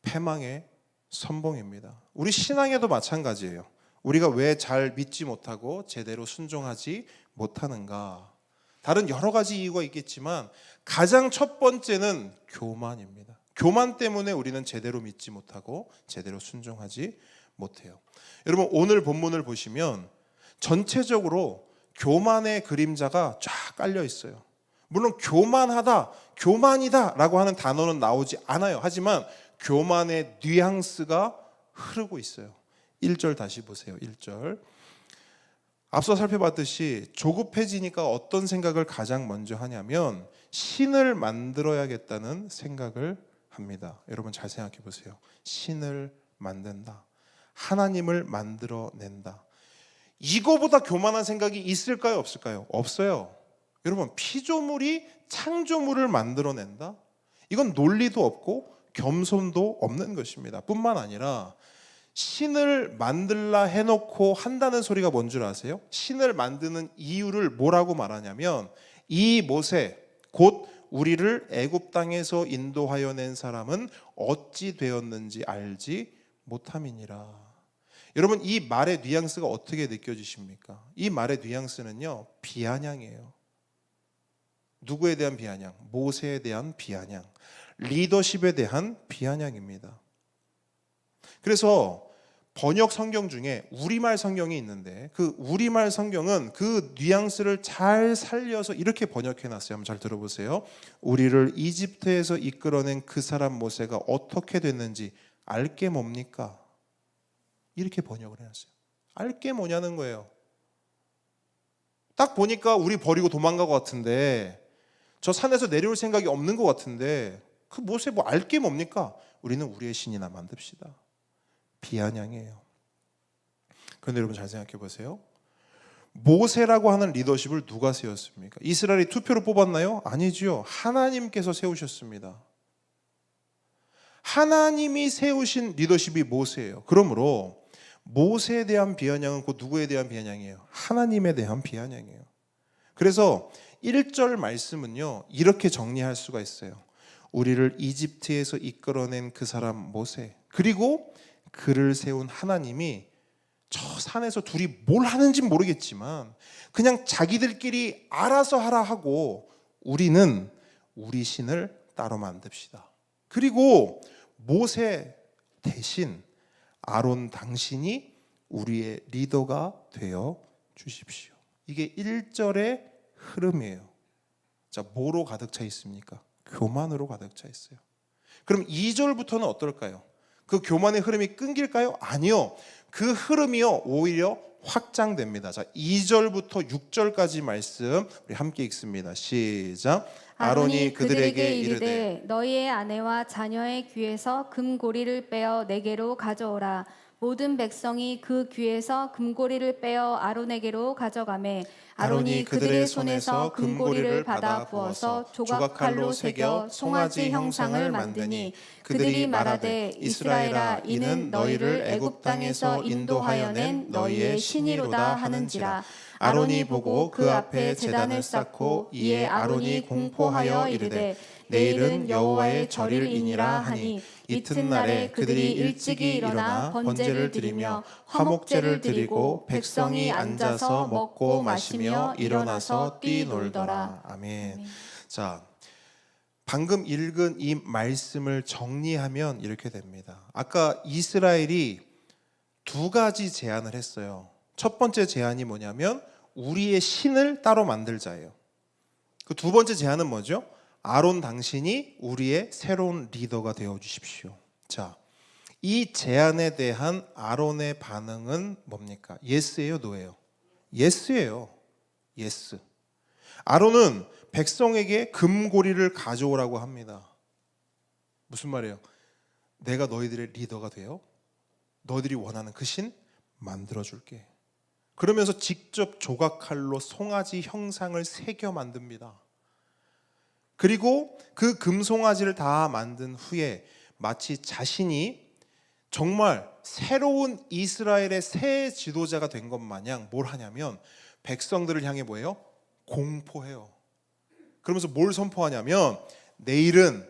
패망의 선봉입니다. 우리 신앙에도 마찬가지예요. 우리가 왜 잘 믿지 못하고 제대로 순종하지 못하는가? 다른 여러 가지 이유가 있겠지만 가장 첫 번째는 교만입니다. 교만 때문에 우리는 제대로 믿지 못하고 제대로 순종하지 못해요. 여러분, 오늘 본문을 보시면 전체적으로 교만의 그림자가 쫙 깔려 있어요. 물론 교만하다, 교만이다 라고 하는 단어는 나오지 않아요. 하지만 교만의 뉘앙스가 흐르고 있어요. 1절 다시 보세요. 1절. 앞서 살펴봤듯이 조급해지니까 어떤 생각을 가장 먼저 하냐면 신을 만들어야겠다는 생각을 합니다. 여러분 잘 생각해 보세요. 신을 만든다. 하나님을 만들어낸다. 이거보다 교만한 생각이 있을까요? 없을까요? 없어요. 여러분, 피조물이 창조물을 만들어낸다? 이건 논리도 없고 겸손도 없는 것입니다. 뿐만 아니라 신을 만들라 해놓고 한다는 소리가 뭔 줄 아세요? 신을 만드는 이유를 뭐라고 말하냐면 이 모세 곧 우리를 애굽 땅에서 인도하여 낸 사람은 어찌 되었는지 알지 못함이니라. 여러분, 이 말의 뉘앙스가 어떻게 느껴지십니까? 이 말의 뉘앙스는요, 비아냥이에요. 누구에 대한 비아냥? 모세에 대한 비아냥, 리더십에 대한 비아냥입니다. 그래서 번역 성경 중에 우리말 성경이 있는데 그 우리말 성경은 그 뉘앙스를 잘 살려서 이렇게 번역해 놨어요. 한번 잘 들어보세요. 우리를 이집트에서 이끌어낸 그 사람 모세가 어떻게 됐는지 알게 뭡니까? 이렇게 번역을 해놨어요. 알게 뭐냐는 거예요. 딱 보니까 우리 버리고 도망간 것 같은데, 저 산에서 내려올 생각이 없는 것 같은데, 그 모세 뭐 알게 뭡니까? 우리는 우리의 신이나 만듭시다. 비아냥이에요. 그런데 여러분 잘 생각해 보세요. 모세라고 하는 리더십을 누가 세웠습니까? 이스라엘이 투표로 뽑았나요? 아니지요. 하나님께서 세우셨습니다. 하나님이 세우신 리더십이 모세예요. 그러므로 모세에 대한 비아냥은 곧 누구에 대한 비아냥이에요? 하나님에 대한 비아냥이에요. 그래서 1절 말씀은요, 이렇게 정리할 수가 있어요. 우리를 이집트에서 이끌어낸 그 사람 모세, 그리고 그를 세운 하나님이 저 산에서 둘이 뭘 하는지 모르겠지만 그냥 자기들끼리 알아서 하라 하고 우리는 우리 신을 따로 만듭시다. 그리고 모세 대신 아론 당신이 우리의 리더가 되어 주십시오. 이게 1절의 흐름이에요. 자, 뭐로 가득 차 있습니까? 교만으로 가득 차 있어요. 그럼 2절부터는 어떨까요? 그 교만의 흐름이 끊길까요? 아니요. 그 흐름이요, 오히려 확장됩니다. 자, 2절부터 6절까지 말씀 우리 함께 읽습니다. 시작. 아론이 그들에게 이르되 너희의 아내와 자녀의 귀에서 금고리를 빼어 내게로 가져오라. 모든 백성이 그 귀에서 금고리를 빼어 아론에게로 가져가매 아론이 그들의 손에서 금고리를 받아 부어서 조각칼로 새겨 송아지 형상을 만드니 그들이 말하되 이스라엘아 이는 너희를 애굽 땅에서 인도하여 낸 너희의 신이로다 하는지라. 아론이 보고 그 앞에 제단을 쌓고 이에 아론이 공포하여 이르되 내일은 여호와의 절일이니라 하니 이튿날에 그들이 일찍이 일어나 번제를 드리며 화목제를 드리고 백성이 앉아서 먹고 마시며 일어나서 뛰놀더라. 아멘. 자, 방금 읽은 이 말씀을 정리하면 이렇게 됩니다. 아까 이스라엘이 두 가지 제안을 했어요. 첫 번째 제안이 뭐냐면 우리의 신을 따로 만들자예요. 그 두 번째 제안은 뭐죠? 아론 당신이 우리의 새로운 리더가 되어 주십시오. 자, 이 제안에 대한 아론의 반응은 뭡니까? 예스예요, 노예요? 예스예요. 예스. 아론은 백성에게 금고리를 가져오라고 합니다. 무슨 말이에요? 내가 너희들의 리더가 되어 너희들이 원하는 그 신 만들어 줄게. 그러면서 직접 조각칼로 송아지 형상을 새겨 만듭니다. 그리고 그 금송아지를 다 만든 후에 마치 자신이 정말 새로운 이스라엘의 새 지도자가 된 것 마냥 뭘 하냐면 백성들을 향해 뭐예요? 공포해요. 그러면서 뭘 선포하냐면 내일은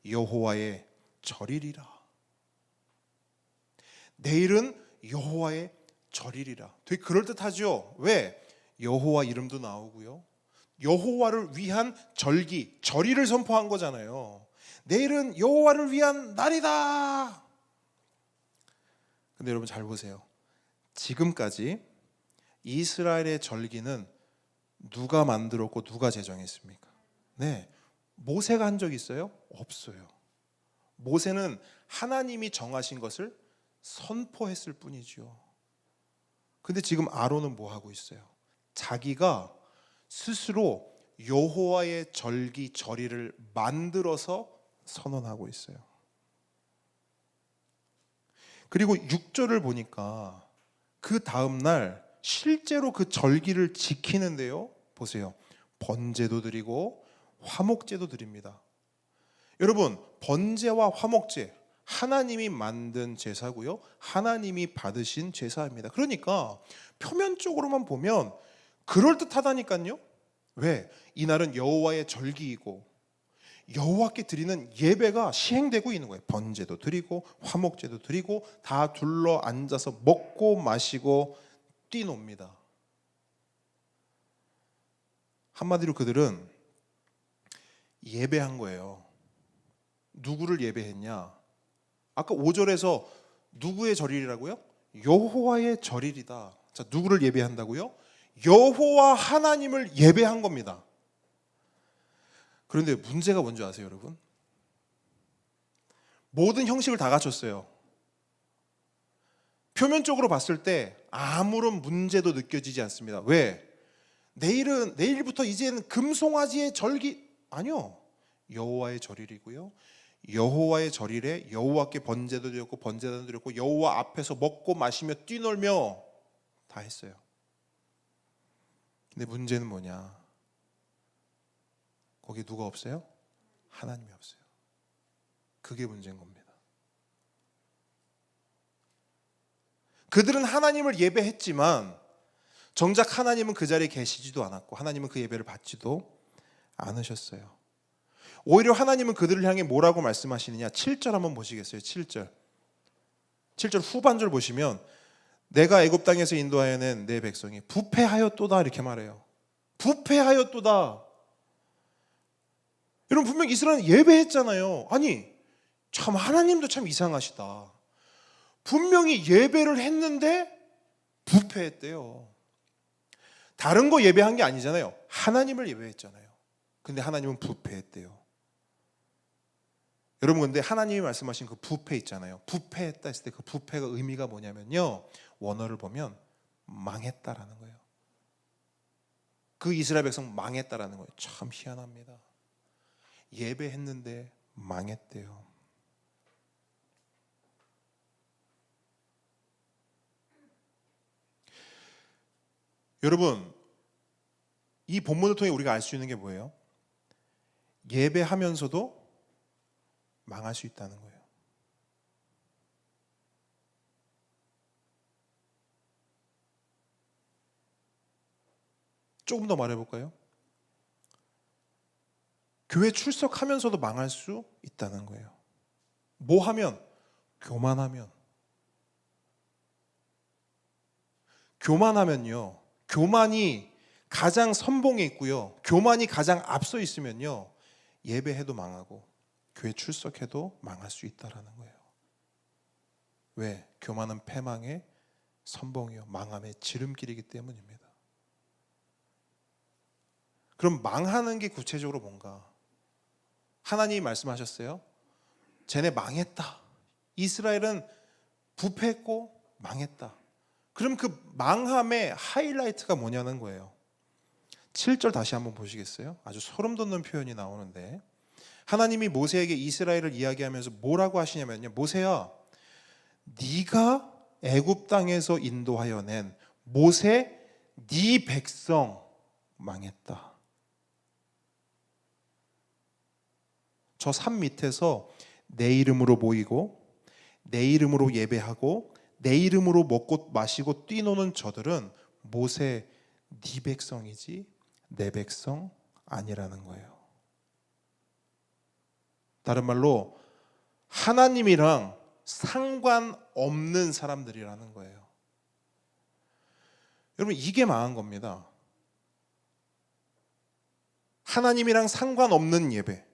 여호와의 절이리라. 내일은 여호와의 절이리라. 되게 그럴듯하죠? 왜? 여호와 이름도 나오고요. 여호와를 위한 절기, 절일을 선포한 거잖아요. 내일은 여호와를 위한 날이다. 근데 여러분 잘 보세요. 지금까지 이스라엘의 절기는 누가 만들었고 누가 제정했습니까? 네, 모세가 한 적 있어요? 없어요. 모세는 하나님이 정하신 것을 선포했을 뿐이죠. 근데 지금 아론은 뭐 하고 있어요? 자기가 스스로 여호와의 절기 절일을 만들어서 선언하고 있어요. 그리고 6절을 보니까 그 다음 날 실제로 그 절기를 지키는데요. 보세요. 번제도 드리고 화목제도 드립니다. 여러분, 번제와 화목제 하나님이 만든 제사고요. 하나님이 받으신 제사입니다. 그러니까 표면적으로만 보면 그럴듯하다니까요. 왜? 이날은 여호와의 절기이고 여호와께 드리는 예배가 시행되고 있는 거예요. 번제도 드리고 화목제도 드리고 다 둘러 앉아서 먹고 마시고 뛰놉니다. 한마디로 그들은 예배한 거예요. 누구를 예배했냐? 아까 5절에서 누구의 절일이라고요? 여호와의 절일이다. 자, 누구를 예배한다고요? 여호와 하나님을 예배한 겁니다. 그런데 문제가 뭔지 아세요, 여러분? 모든 형식을 다 갖췄어요. 표면적으로 봤을 때 아무런 문제도 느껴지지 않습니다. 왜? 내일부터 이제는 금송아지의 절기 아니요. 여호와의 절일이고요. 여호와의 절일에 여호와께 번제도 드렸고 번제도 드렸고 여호와 앞에서 먹고 마시며 뛰놀며 다 했어요. 근데 문제는 뭐냐? 거기 누가 없어요? 하나님이 없어요. 그게 문제인 겁니다. 그들은 하나님을 예배했지만 정작 하나님은 그 자리에 계시지도 않았고 하나님은 그 예배를 받지도 않으셨어요. 오히려 하나님은 그들을 향해 뭐라고 말씀하시느냐? 7절 한번 보시겠어요? 7절 후반절 보시면 내가 애굽 땅에서 인도하여낸 내 백성이 부패하였도다 이렇게 말해요. 부패하였도다. 여러분 분명 이스라엘은 예배했잖아요. 아니 참 하나님도 참 이상하시다. 분명히 예배를 했는데 부패했대요. 다른 거 예배한 게 아니잖아요. 하나님을 예배했잖아요. 근데 하나님은 부패했대요. 여러분 근데 하나님이 말씀하신 그 부패 있잖아요. 부패했다 했을 때 그 부패가 의미가 뭐냐면요. 원어를 보면 망했다라는 거예요. 그 이스라엘 백성 망했다라는 거예요. 참 희한합니다. 예배했는데 망했대요. 여러분 이 본문을 통해 우리가 알 수 있는 게 뭐예요? 예배하면서도 망할 수 있다는 거예요. 조금 더 말해볼까요? 교회 출석하면서도 망할 수 있다는 거예요. 뭐 하면? 교만하면. 교만하면요. 교만이 가장 선봉에 있고요. 교만이 가장 앞서 있으면요. 예배해도 망하고 교회 출석해도 망할 수 있다라는 거예요. 왜? 교만은 패망의 선봉이요. 망함의 지름길이기 때문입니다. 그럼 망하는 게 구체적으로 뭔가? 하나님이 말씀하셨어요. 쟤네 망했다. 이스라엘은 부패했고 망했다. 그럼 그 망함의 하이라이트가 뭐냐는 거예요. 7절 다시 한번 보시겠어요? 아주 소름 돋는 표현이 나오는데 하나님이 모세에게 이스라엘을 이야기하면서 뭐라고 하시냐면요. 모세야, 네가 애굽 땅에서 인도하여 낸 모세 네 백성 망했다. 저 산 밑에서 내 이름으로 모이고 내 이름으로 예배하고 내 이름으로 먹고 마시고 뛰노는 저들은 모세 네 백성이지 내 백성 아니라는 거예요. 다른 말로 하나님이랑 상관없는 사람들이라는 거예요. 여러분, 이게 망한 겁니다. 하나님이랑 상관없는 예배,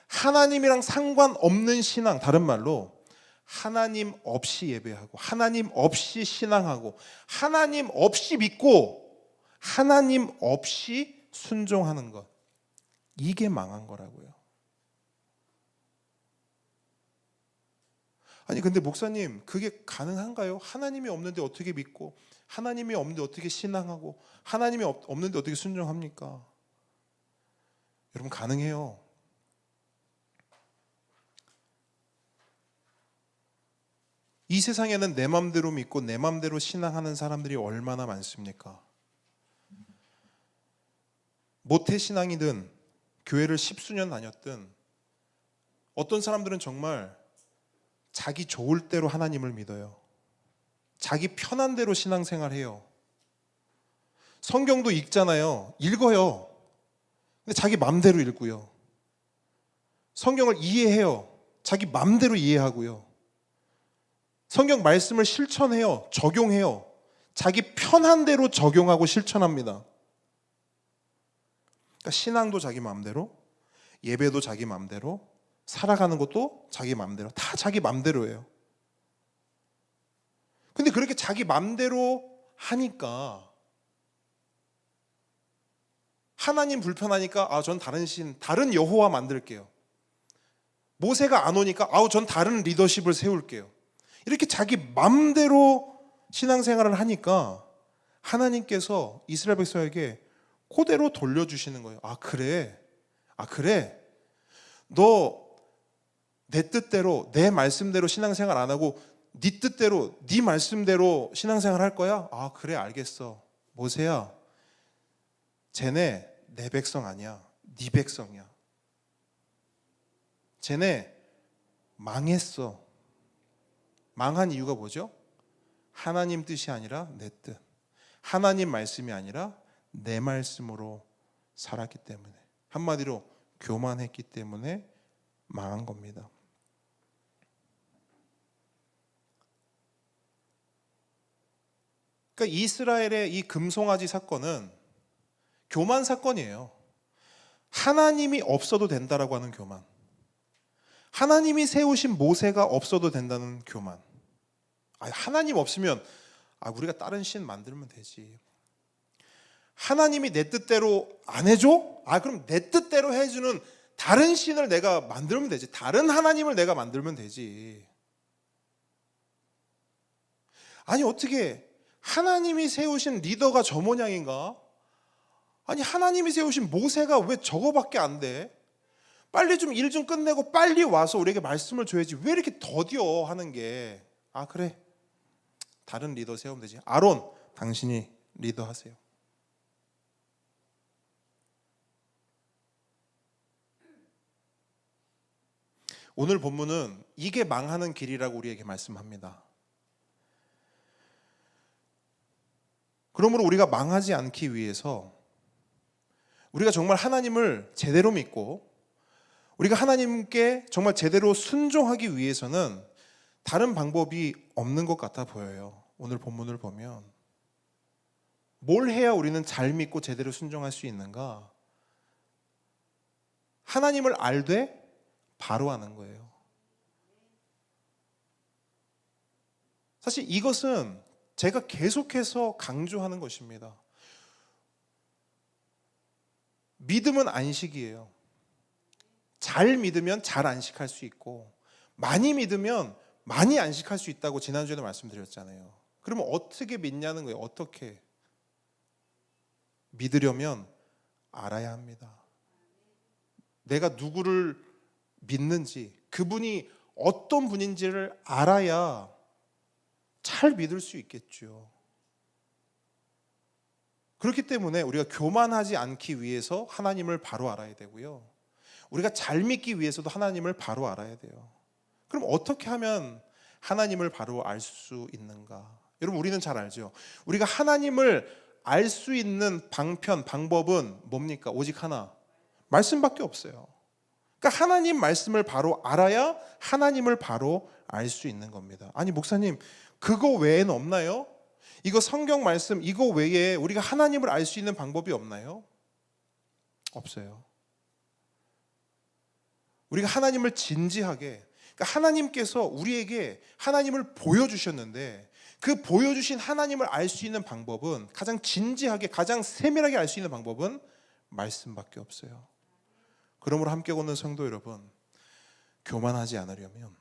하나님이랑 상관없는 신앙, 다른 말로 하나님 없이 예배하고 하나님 없이 신앙하고 하나님 없이 믿고 하나님 없이 순종하는 것, 이게 망한 거라고요. 아니 근데 목사님, 그게 가능한가요? 하나님이 없는데 어떻게 믿고 하나님이 없는데 어떻게 신앙하고 하나님이 없는데 어떻게 순종합니까? 여러분, 가능해요. 이 세상에는 내 맘대로 믿고 내 맘대로 신앙하는 사람들이 얼마나 많습니까? 모태신앙이든 교회를 10수년 다녔든 어떤 사람들은 정말 자기 좋을 대로 하나님을 믿어요. 자기 편한 대로 신앙생활해요. 성경도 읽잖아요. 읽어요. 근데 자기 맘대로 읽고요. 성경을 이해해요. 자기 맘대로 이해하고요. 성경 말씀을 실천해요. 적용해요. 자기 편한 대로 적용하고 실천합니다. 그러니까 신앙도 자기 맘대로, 예배도 자기 맘대로, 살아가는 것도 자기 맘대로, 다 자기 맘대로예요. 근데 그렇게 자기 맘대로 하니까 하나님 불편하니까 전 다른 신, 다른 여호와 만들게요. 모세가 안 오니까 전 다른 리더십을 세울게요. 이렇게 자기 맘대로 신앙생활을 하니까 하나님께서 이스라엘 백성에게 그대로 돌려주시는 거예요. 그래. 너 내 뜻대로, 내 말씀대로 신앙생활 안 하고 네 뜻대로, 네 말씀대로 신앙생활 할 거야? 그래, 알겠어. 모세야, 쟤네 내 백성 아니야. 네 백성이야. 쟤네 망했어. 망한 이유가 뭐죠? 하나님 뜻이 아니라 내 뜻, 하나님 말씀이 아니라 내 말씀으로 살았기 때문에, 한마디로 교만했기 때문에 망한 겁니다. 그러니까 이스라엘의 이 금송아지 사건은 교만 사건이에요. 하나님이 없어도 된다라고 하는 교만, 하나님이 세우신 모세가 없어도 된다는 교만. 하나님 없으면 우리가 다른 신 만들면 되지. 하나님이 내 뜻대로 안 해줘? 그럼 내 뜻대로 해주는 다른 신을 내가 만들면 되지. 다른 하나님을 내가 만들면 되지. 아니 어떻게 하나님이 세우신 리더가 저 모양인가? 아니 하나님이 세우신 모세가 왜 저거밖에 안 돼? 빨리 좀 일 좀 끝내고 빨리 와서 우리에게 말씀을 줘야지. 왜 이렇게 더뎌 하는 게. 그래, 다른 리더 세우면 되지. 아론, 당신이 리더하세요. 오늘 본문은 이게 망하는 길이라고 우리에게 말씀합니다. 그러므로 우리가 망하지 않기 위해서, 우리가 정말 하나님을 제대로 믿고 우리가 하나님께 정말 제대로 순종하기 위해서는 다른 방법이 없는 것 같아 보여요. 오늘 본문을 보면 뭘 해야 우리는 잘 믿고 제대로 순종할 수 있는가? 하나님을 알되 바로 하는 거예요. 사실 이것은 제가 계속해서 강조하는 것입니다. 믿음은 안식이에요. 잘 믿으면 잘 안식할 수 있고, 많이 믿으면 많이 안식할 수 있다고 지난주에도 말씀드렸잖아요. 그러면 어떻게 믿냐는 거예요. 어떻게? 믿으려면 알아야 합니다. 내가 누구를 믿는지, 그분이 어떤 분인지를 알아야 잘 믿을 수 있겠죠. 그렇기 때문에 우리가 교만하지 않기 위해서 하나님을 바로 알아야 되고요. 우리가 잘 믿기 위해서도 하나님을 바로 알아야 돼요. 그럼 어떻게 하면 하나님을 바로 알 수 있는가? 여러분, 우리는 잘 알죠. 우리가 하나님을 알 수 있는 방법은 뭡니까? 오직 하나, 말씀밖에 없어요. 그러니까 하나님 말씀을 바로 알아야 하나님을 바로 알 수 있는 겁니다. 아니 목사님, 그거 외에는 없나요? 이거 성경 말씀 이거 외에 우리가 하나님을 알 수 있는 방법이 없나요? 없어요. 우리가 하나님을 진지하게, 그러니까 하나님께서 우리에게 하나님을 보여주셨는데 그 보여주신 하나님을 알 수 있는 방법은, 가장 진지하게 가장 세밀하게 알 수 있는 방법은 말씀밖에 없어요. 그러므로 함께 걷는 성도 여러분, 교만하지 않으려면,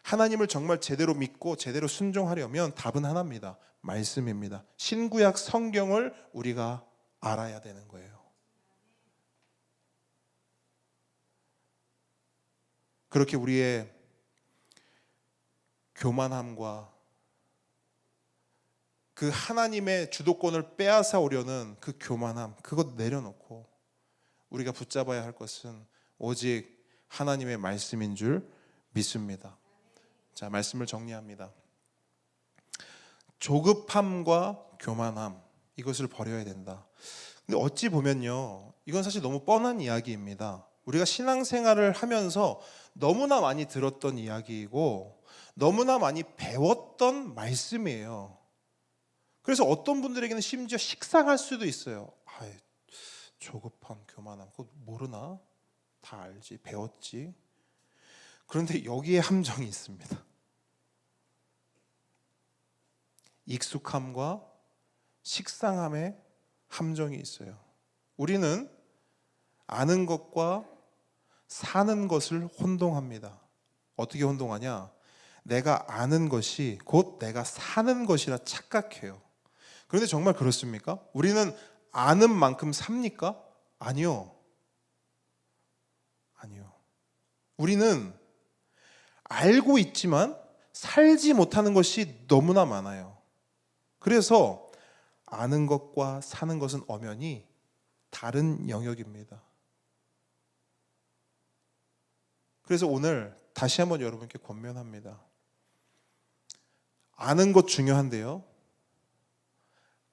하나님을 정말 제대로 믿고 제대로 순종하려면 답은 하나입니다. 말씀입니다. 신구약 성경을 우리가 알아야 되는 거예요. 그렇게 우리의 교만함과 그 하나님의 주도권을 빼앗아 오려는 그 교만함, 그것 내려놓고 우리가 붙잡아야 할 것은 오직 하나님의 말씀인 줄 믿습니다. 자, 말씀을 정리합니다. 조급함과 교만함, 이것을 버려야 된다. 근데 어찌 보면요, 이건 사실 너무 뻔한 이야기입니다. 우리가 신앙생활을 하면서 너무나 많이 들었던 이야기이고 너무나 많이 배웠던 말씀이에요. 그래서 어떤 분들에게는 심지어 식상할 수도 있어요. 조급함, 교만함, 그거 모르나? 다 알지, 배웠지. 그런데 여기에 함정이 있습니다. 익숙함과 식상함의 함정이 있어요. 우리는 아는 것과 사는 것을 혼동합니다. 어떻게 혼동하냐? 내가 아는 것이 곧 내가 사는 것이라 착각해요. 그런데 정말 그렇습니까? 우리는 아는 만큼 삽니까? 아니요. 아니요. 우리는 알고 있지만 살지 못하는 것이 너무나 많아요. 그래서 아는 것과 사는 것은 엄연히 다른 영역입니다. 그래서 오늘 다시 한번 여러분께 권면합니다. 아는 것 중요한데요,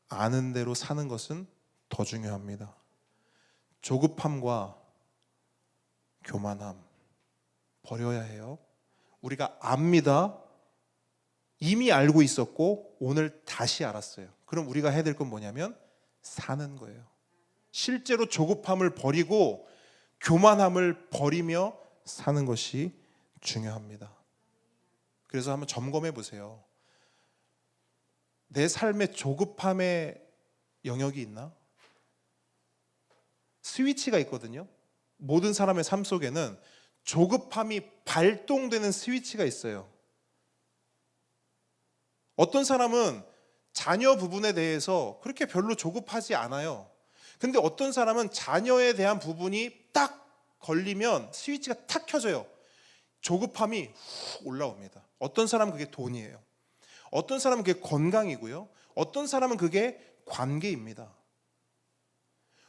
아는 대로 사는 것은 더 중요합니다. 조급함과 교만함 버려야 해요. 우리가 압니다. 이미 알고 있었고 오늘 다시 알았어요. 그럼 우리가 해야 될 건 뭐냐면 사는 거예요. 실제로 조급함을 버리고 교만함을 버리며 사는 것이 중요합니다. 그래서 한번 점검해 보세요. 내 삶에 조급함의 영역이 있나? 스위치가 있거든요. 모든 사람의 삶 속에는 조급함이 발동되는 스위치가 있어요. 어떤 사람은 자녀 부분에 대해서 그렇게 별로 조급하지 않아요. 근데 어떤 사람은 자녀에 대한 부분이 딱 걸리면 스위치가 탁 켜져요. 조급함이 훅 올라옵니다. 어떤 사람은 그게 돈이에요. 어떤 사람은 그게 건강이고요. 어떤 사람은 그게 관계입니다.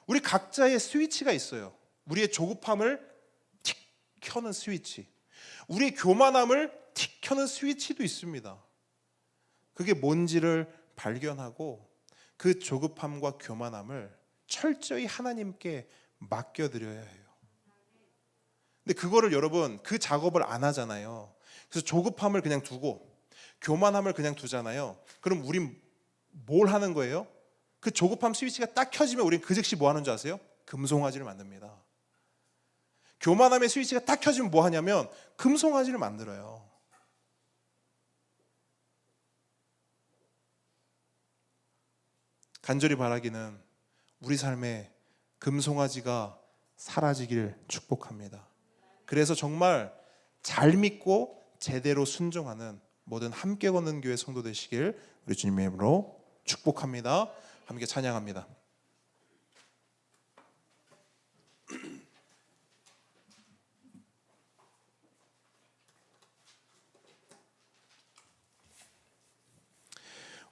우리 각자의 스위치가 있어요. 우리의 조급함을 틱 켜는 스위치, 우리의 교만함을 틱 켜는 스위치도 있습니다. 그게 뭔지를 발견하고 그 조급함과 교만함을 철저히 하나님께 맡겨드려야 해요. 근데 그거를 여러분, 그 작업을 안 하잖아요. 그래서 조급함을 그냥 두고 교만함을 그냥 두잖아요. 그럼 우린 뭘 하는 거예요? 그 조급함 스위치가 딱 켜지면 우린 그 즉시 뭐 하는 줄 아세요? 금송아지를 만듭니다. 교만함의 스위치가 딱 켜지면 뭐 하냐면 금송아지를 만들어요. 간절히 바라기는 우리 삶에 금송아지가 사라지기를 축복합니다. 그래서 정말 잘 믿고 제대로 순종하는 모든 함께 걷는 교회 성도 되시길 우리 주님의 이름으로 축복합니다. 함께 찬양합니다.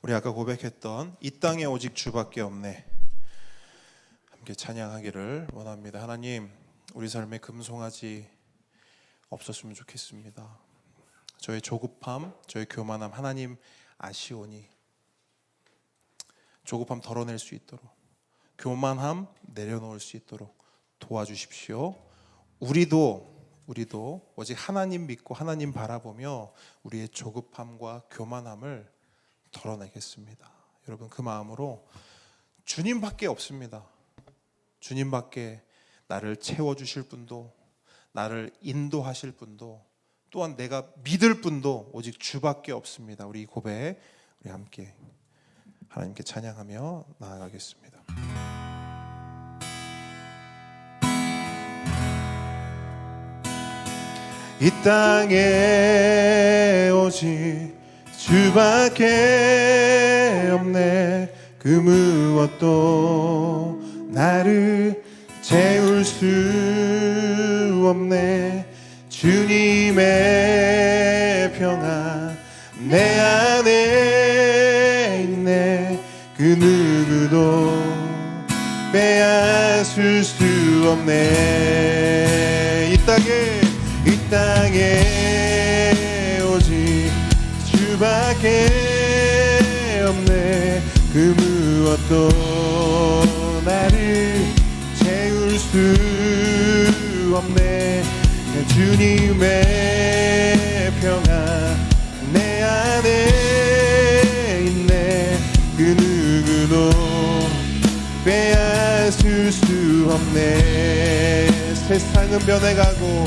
우리 아까 고백했던 이 땅에 오직 주밖에 없네, 함께 찬양하기를 원합니다. 하나님, 우리 삶에 금송아지 없었으면 좋겠습니다. 저의 조급함, 저의 교만함 하나님 아시오니 조급함 덜어낼 수 있도록, 교만함 내려놓을 수 있도록 도와주십시오. 우리도 오직 하나님 믿고 하나님 바라보며 우리의 조급함과 교만함을 덜어내겠습니다. 여러분, 그 마음으로 주님밖에 없습니다. 주님밖에 나를 채워주실 분도, 나를 인도하실 분도, 또한 내가 믿을 분도 오직 주밖에 없습니다. 우리 이 고백 우리 함께 하나님께 찬양하며 나아가겠습니다. 이 땅에 오직 주밖에 없네. 그 무엇도 나를 채울 수 없네. 주님의 평안 내 안에 있네. 그 누구도 빼앗을 수 없네. 이 땅에 오직 주밖에 없네. 그 무엇도 나를 채울 수 없네. 주님의 평안 내 안에 있네. 그 누구도 빼앗을 수 없네. 세상은 변해가고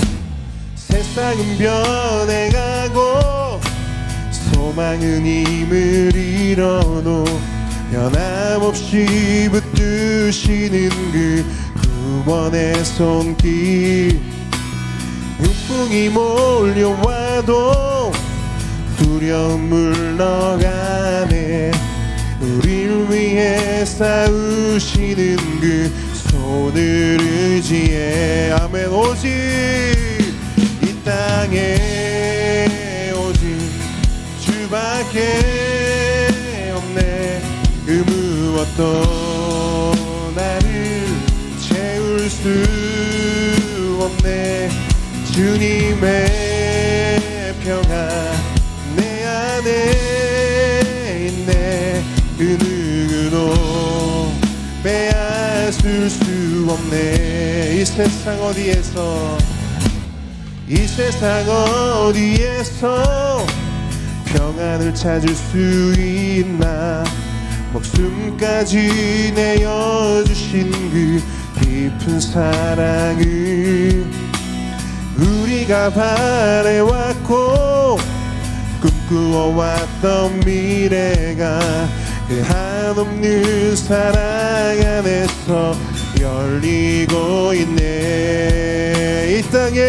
소망은 힘을 잃어도 변함없이 붙드시는 그 구원의 손길. 흑풍이 몰려와도 두려움 물러가네. 우리를 위해 싸우시는 그 손을 의지해. 아멘. 오직 이 땅에 오직 주밖에 없네. 그 무엇도 나를 채울 수 없네. 주님의 평안 내 안에 있네. 그 누구도 빼앗을 수 없네. 이 세상 어디에서 평안을 찾을 수 있나. 목숨까지 내어주신 그 깊은 사랑을 우리가 바래왔고 꿈꾸어왔던 미래가 그 한없는 사랑 안에서 열리고 있네. 이 땅에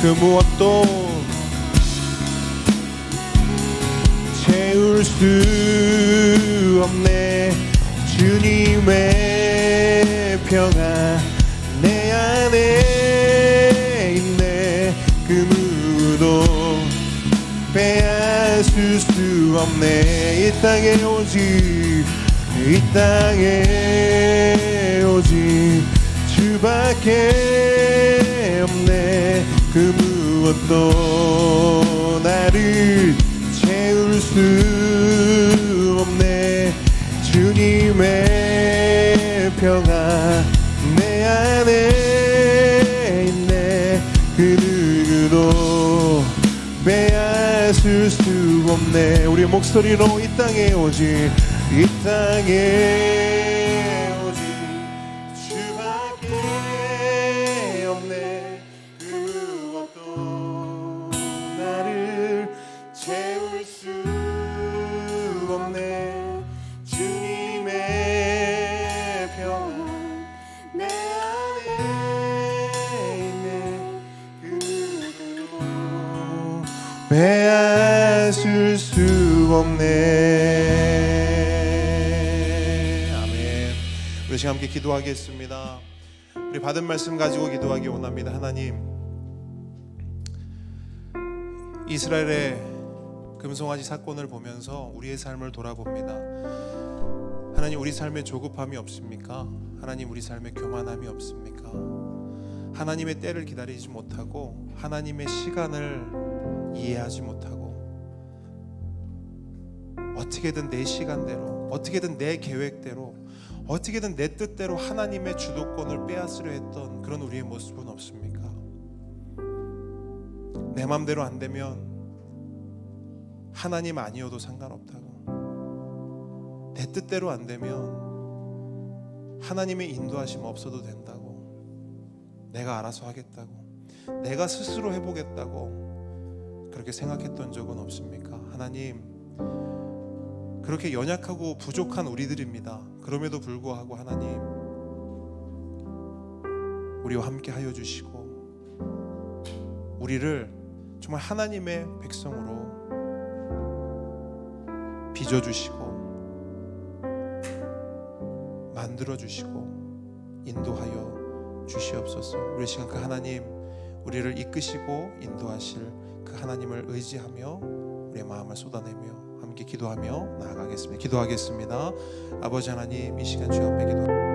그 무엇도 채울 수 없네. 주님의 평안 내 안에 있네. 그 누구도 빼앗을 수 없네. 이 땅에 오직 주밖에 없네. 그 무엇도 나를 채울 수 없네. 주님의 평안 내 안에 있네. 그 누구도 빼앗을 수 없네. 우리의 목소리로 이 땅에 오직 주밖에 없네. 그 무엇도 나를 채울 수 없네. 주님의 평안 내 안에 있네. 그 누구도 빼앗을 수 없네. 우리 지금 함께 기도하겠습니다. 우리 받은 말씀 가지고 기도하기 원합니다. 하나님, 이스라엘의 금송아지 사건을 보면서 우리의 삶을 돌아봅니다. 하나님, 우리 삶에 조급함이 없습니까? 하나님, 우리 삶에 교만함이 없습니까? 하나님의 때를 기다리지 못하고 하나님의 시간을 이해하지 못하고 어떻게든 내 시간대로, 어떻게든 내 계획대로, 어떻게든 내 뜻대로 하나님의 주도권을 빼앗으려 했던 그런 우리의 모습은 없습니까? 내 맘대로 안 되면 하나님 아니어도 상관없다고, 내 뜻대로 안 되면 하나님의 인도하심 없어도 된다고, 내가 알아서 하겠다고, 내가 스스로 해보겠다고 그렇게 생각했던 적은 없습니까? 하나님, 그렇게 연약하고 부족한 우리들입니다. 그럼에도 불구하고 하나님, 우리와 함께 하여 주시고 우리를 정말 하나님의 백성으로 빚어주시고 만들어주시고 인도하여 주시옵소서. 우리 시간 그 하나님, 우리를 이끄시고 인도하실 그 하나님을 의지하며 우리의 마음을 쏟아내며 함께 기도하며 나아가겠습니다. 기도하겠습니다. 아버지 하나님, 이 시간 주 앞에 기도합니다.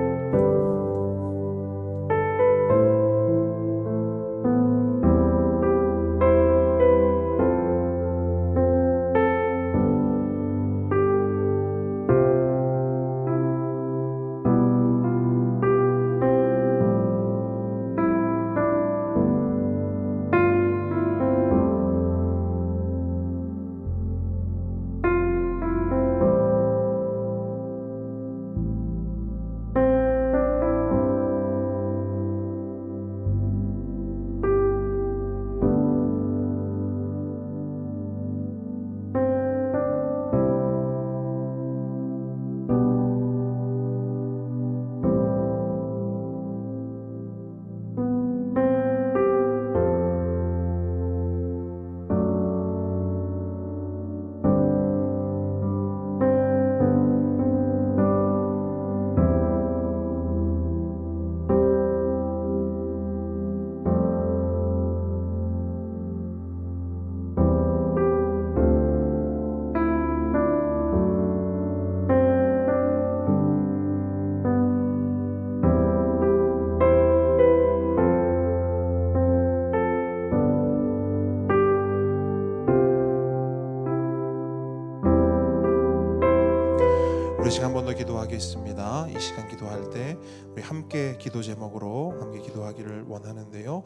우리 시간 한 번 더 기도하겠습니다. 이 시간 기도할 때 우리 함께 기도 제목으로 함께 기도하기를 원하는데요.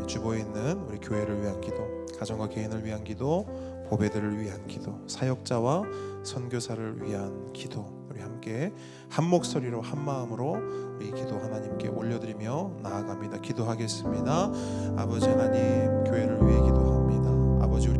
주보에 있는 우리 교회를 위한 기도, 가정과 개인을 위한 기도, 보배들을 위한 기도, 사역자와 선교사를 위한 기도, 우리 함께 한 목소리로 한 마음으로 우리 기도 하나님께 올려드리며 나아갑니다. 기도하겠습니다. 아버지 하나님, 교회를 위해 기도합니다. 아버지, 우리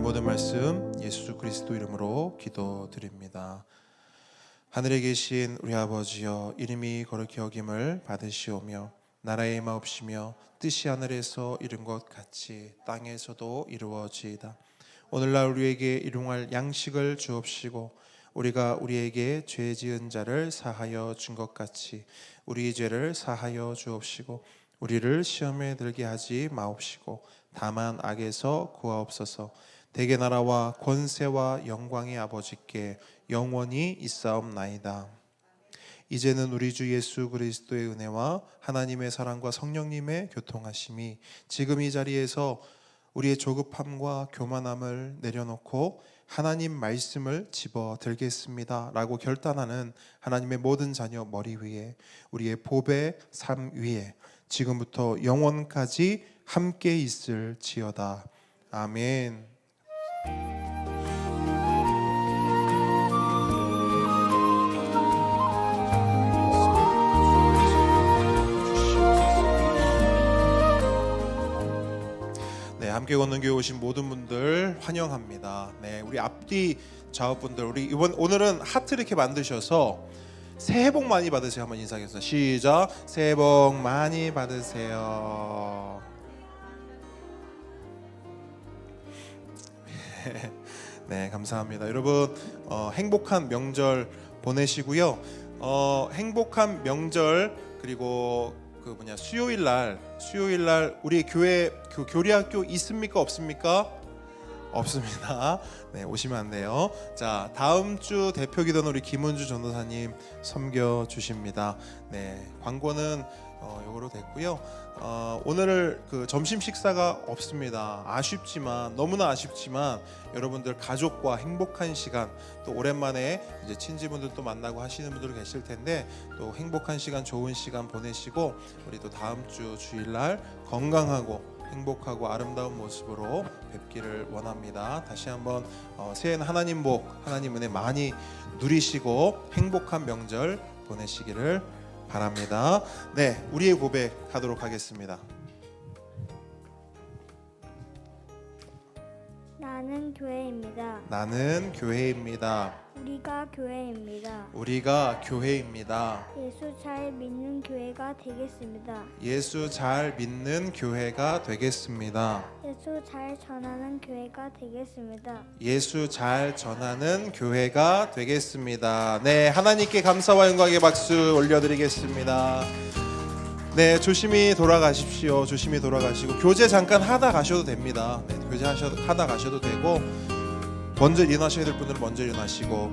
모든 말씀 예수 그리스도 이름으로 기도드립니다. 하늘에 계신 우리 아버지여, 이름이 거룩히 여김을 받으시오며 나라의 임하옵시며 뜻이 하늘에서 이룬 것 같이 땅에서도 이루어지이다. 오늘날 우리에게 일용할 양식을 주옵시고 우리가 우리에게 죄 지은 자를 사하여 준 것 같이 우리 죄를 사하여 주옵시고 우리를 시험에 들게 하지 마옵시고 다만 악에서 구하옵소서. 대개 나라와 권세와 영광의 아버지께 영원히 있사옵나이다. 이제는 우리 주 예수 그리스도의 은혜와 하나님의 사랑과 성령님의 교통하심이 지금 이 자리에서 우리의 조급함과 교만함을 내려놓고 하나님 말씀을 집어들겠습니다 라고 결단하는 하나님의 모든 자녀 머리 위에, 우리의 보배 삶 위에 지금부터 영원까지 함께 있을지어다. 아멘. 네, 함께 걷는 교회 오신 모든 분들 환영합니다. 네, 우리 앞뒤 좌우분들, 우리 오늘은 하트 이렇게 만드셔서 새해 복 많이 받으세요. 한번 인사하겠습니다. 시작. 새해 복 많이 받으세요. 네, 감사합니다. 여러분 행복한 명절 보내시고요. 행복한 명절, 그리고 수요일 날 우리 교회 교리학교 있습니까 없습니까? 없습니다. 네, 오시면 안 돼요. 자, 다음 주 대표 기도는 우리 김은주 전도사님 섬겨 주십니다. 네, 광고는 요거로 됐고요. 오늘 점심 식사가 없습니다. 너무나 아쉽지만 여러분들 가족과 행복한 시간, 또 오랜만에 이제 친지분들도 만나고 하시는 분들 계실 텐데 또 행복한 시간, 좋은 시간 보내시고 우리 또 다음 주 주일날 건강하고 행복하고 아름다운 모습으로 뵙기를 원합니다. 다시 한번 새해는 하나님 복, 하나님 은혜 많이 누리시고 행복한 명절 보내시기를 바랍니다. 네, 우리의 고백하도록 하겠습니다. 나는 교회입니다. 나는 교회입니다. 우리가 교회입니다. 우리가 교회입니다. 예수 잘 믿는 교회가 되겠습니다. 예수 잘 믿는 교회가 되겠습니다. 예수 잘 전하는 교회가 되겠습니다. 예수 잘 전하는 교회가 되겠습니다. 네, 하나님께 감사와 영광의 박수 올려드리겠습니다. 네, 조심히 돌아가십시오. 조심히 돌아가시고 교제 잠깐 하다 가셔도 됩니다. 네, 교제 하다 가셔도 되고 먼저 일어나셔야 될 분들은 먼저 일어나시고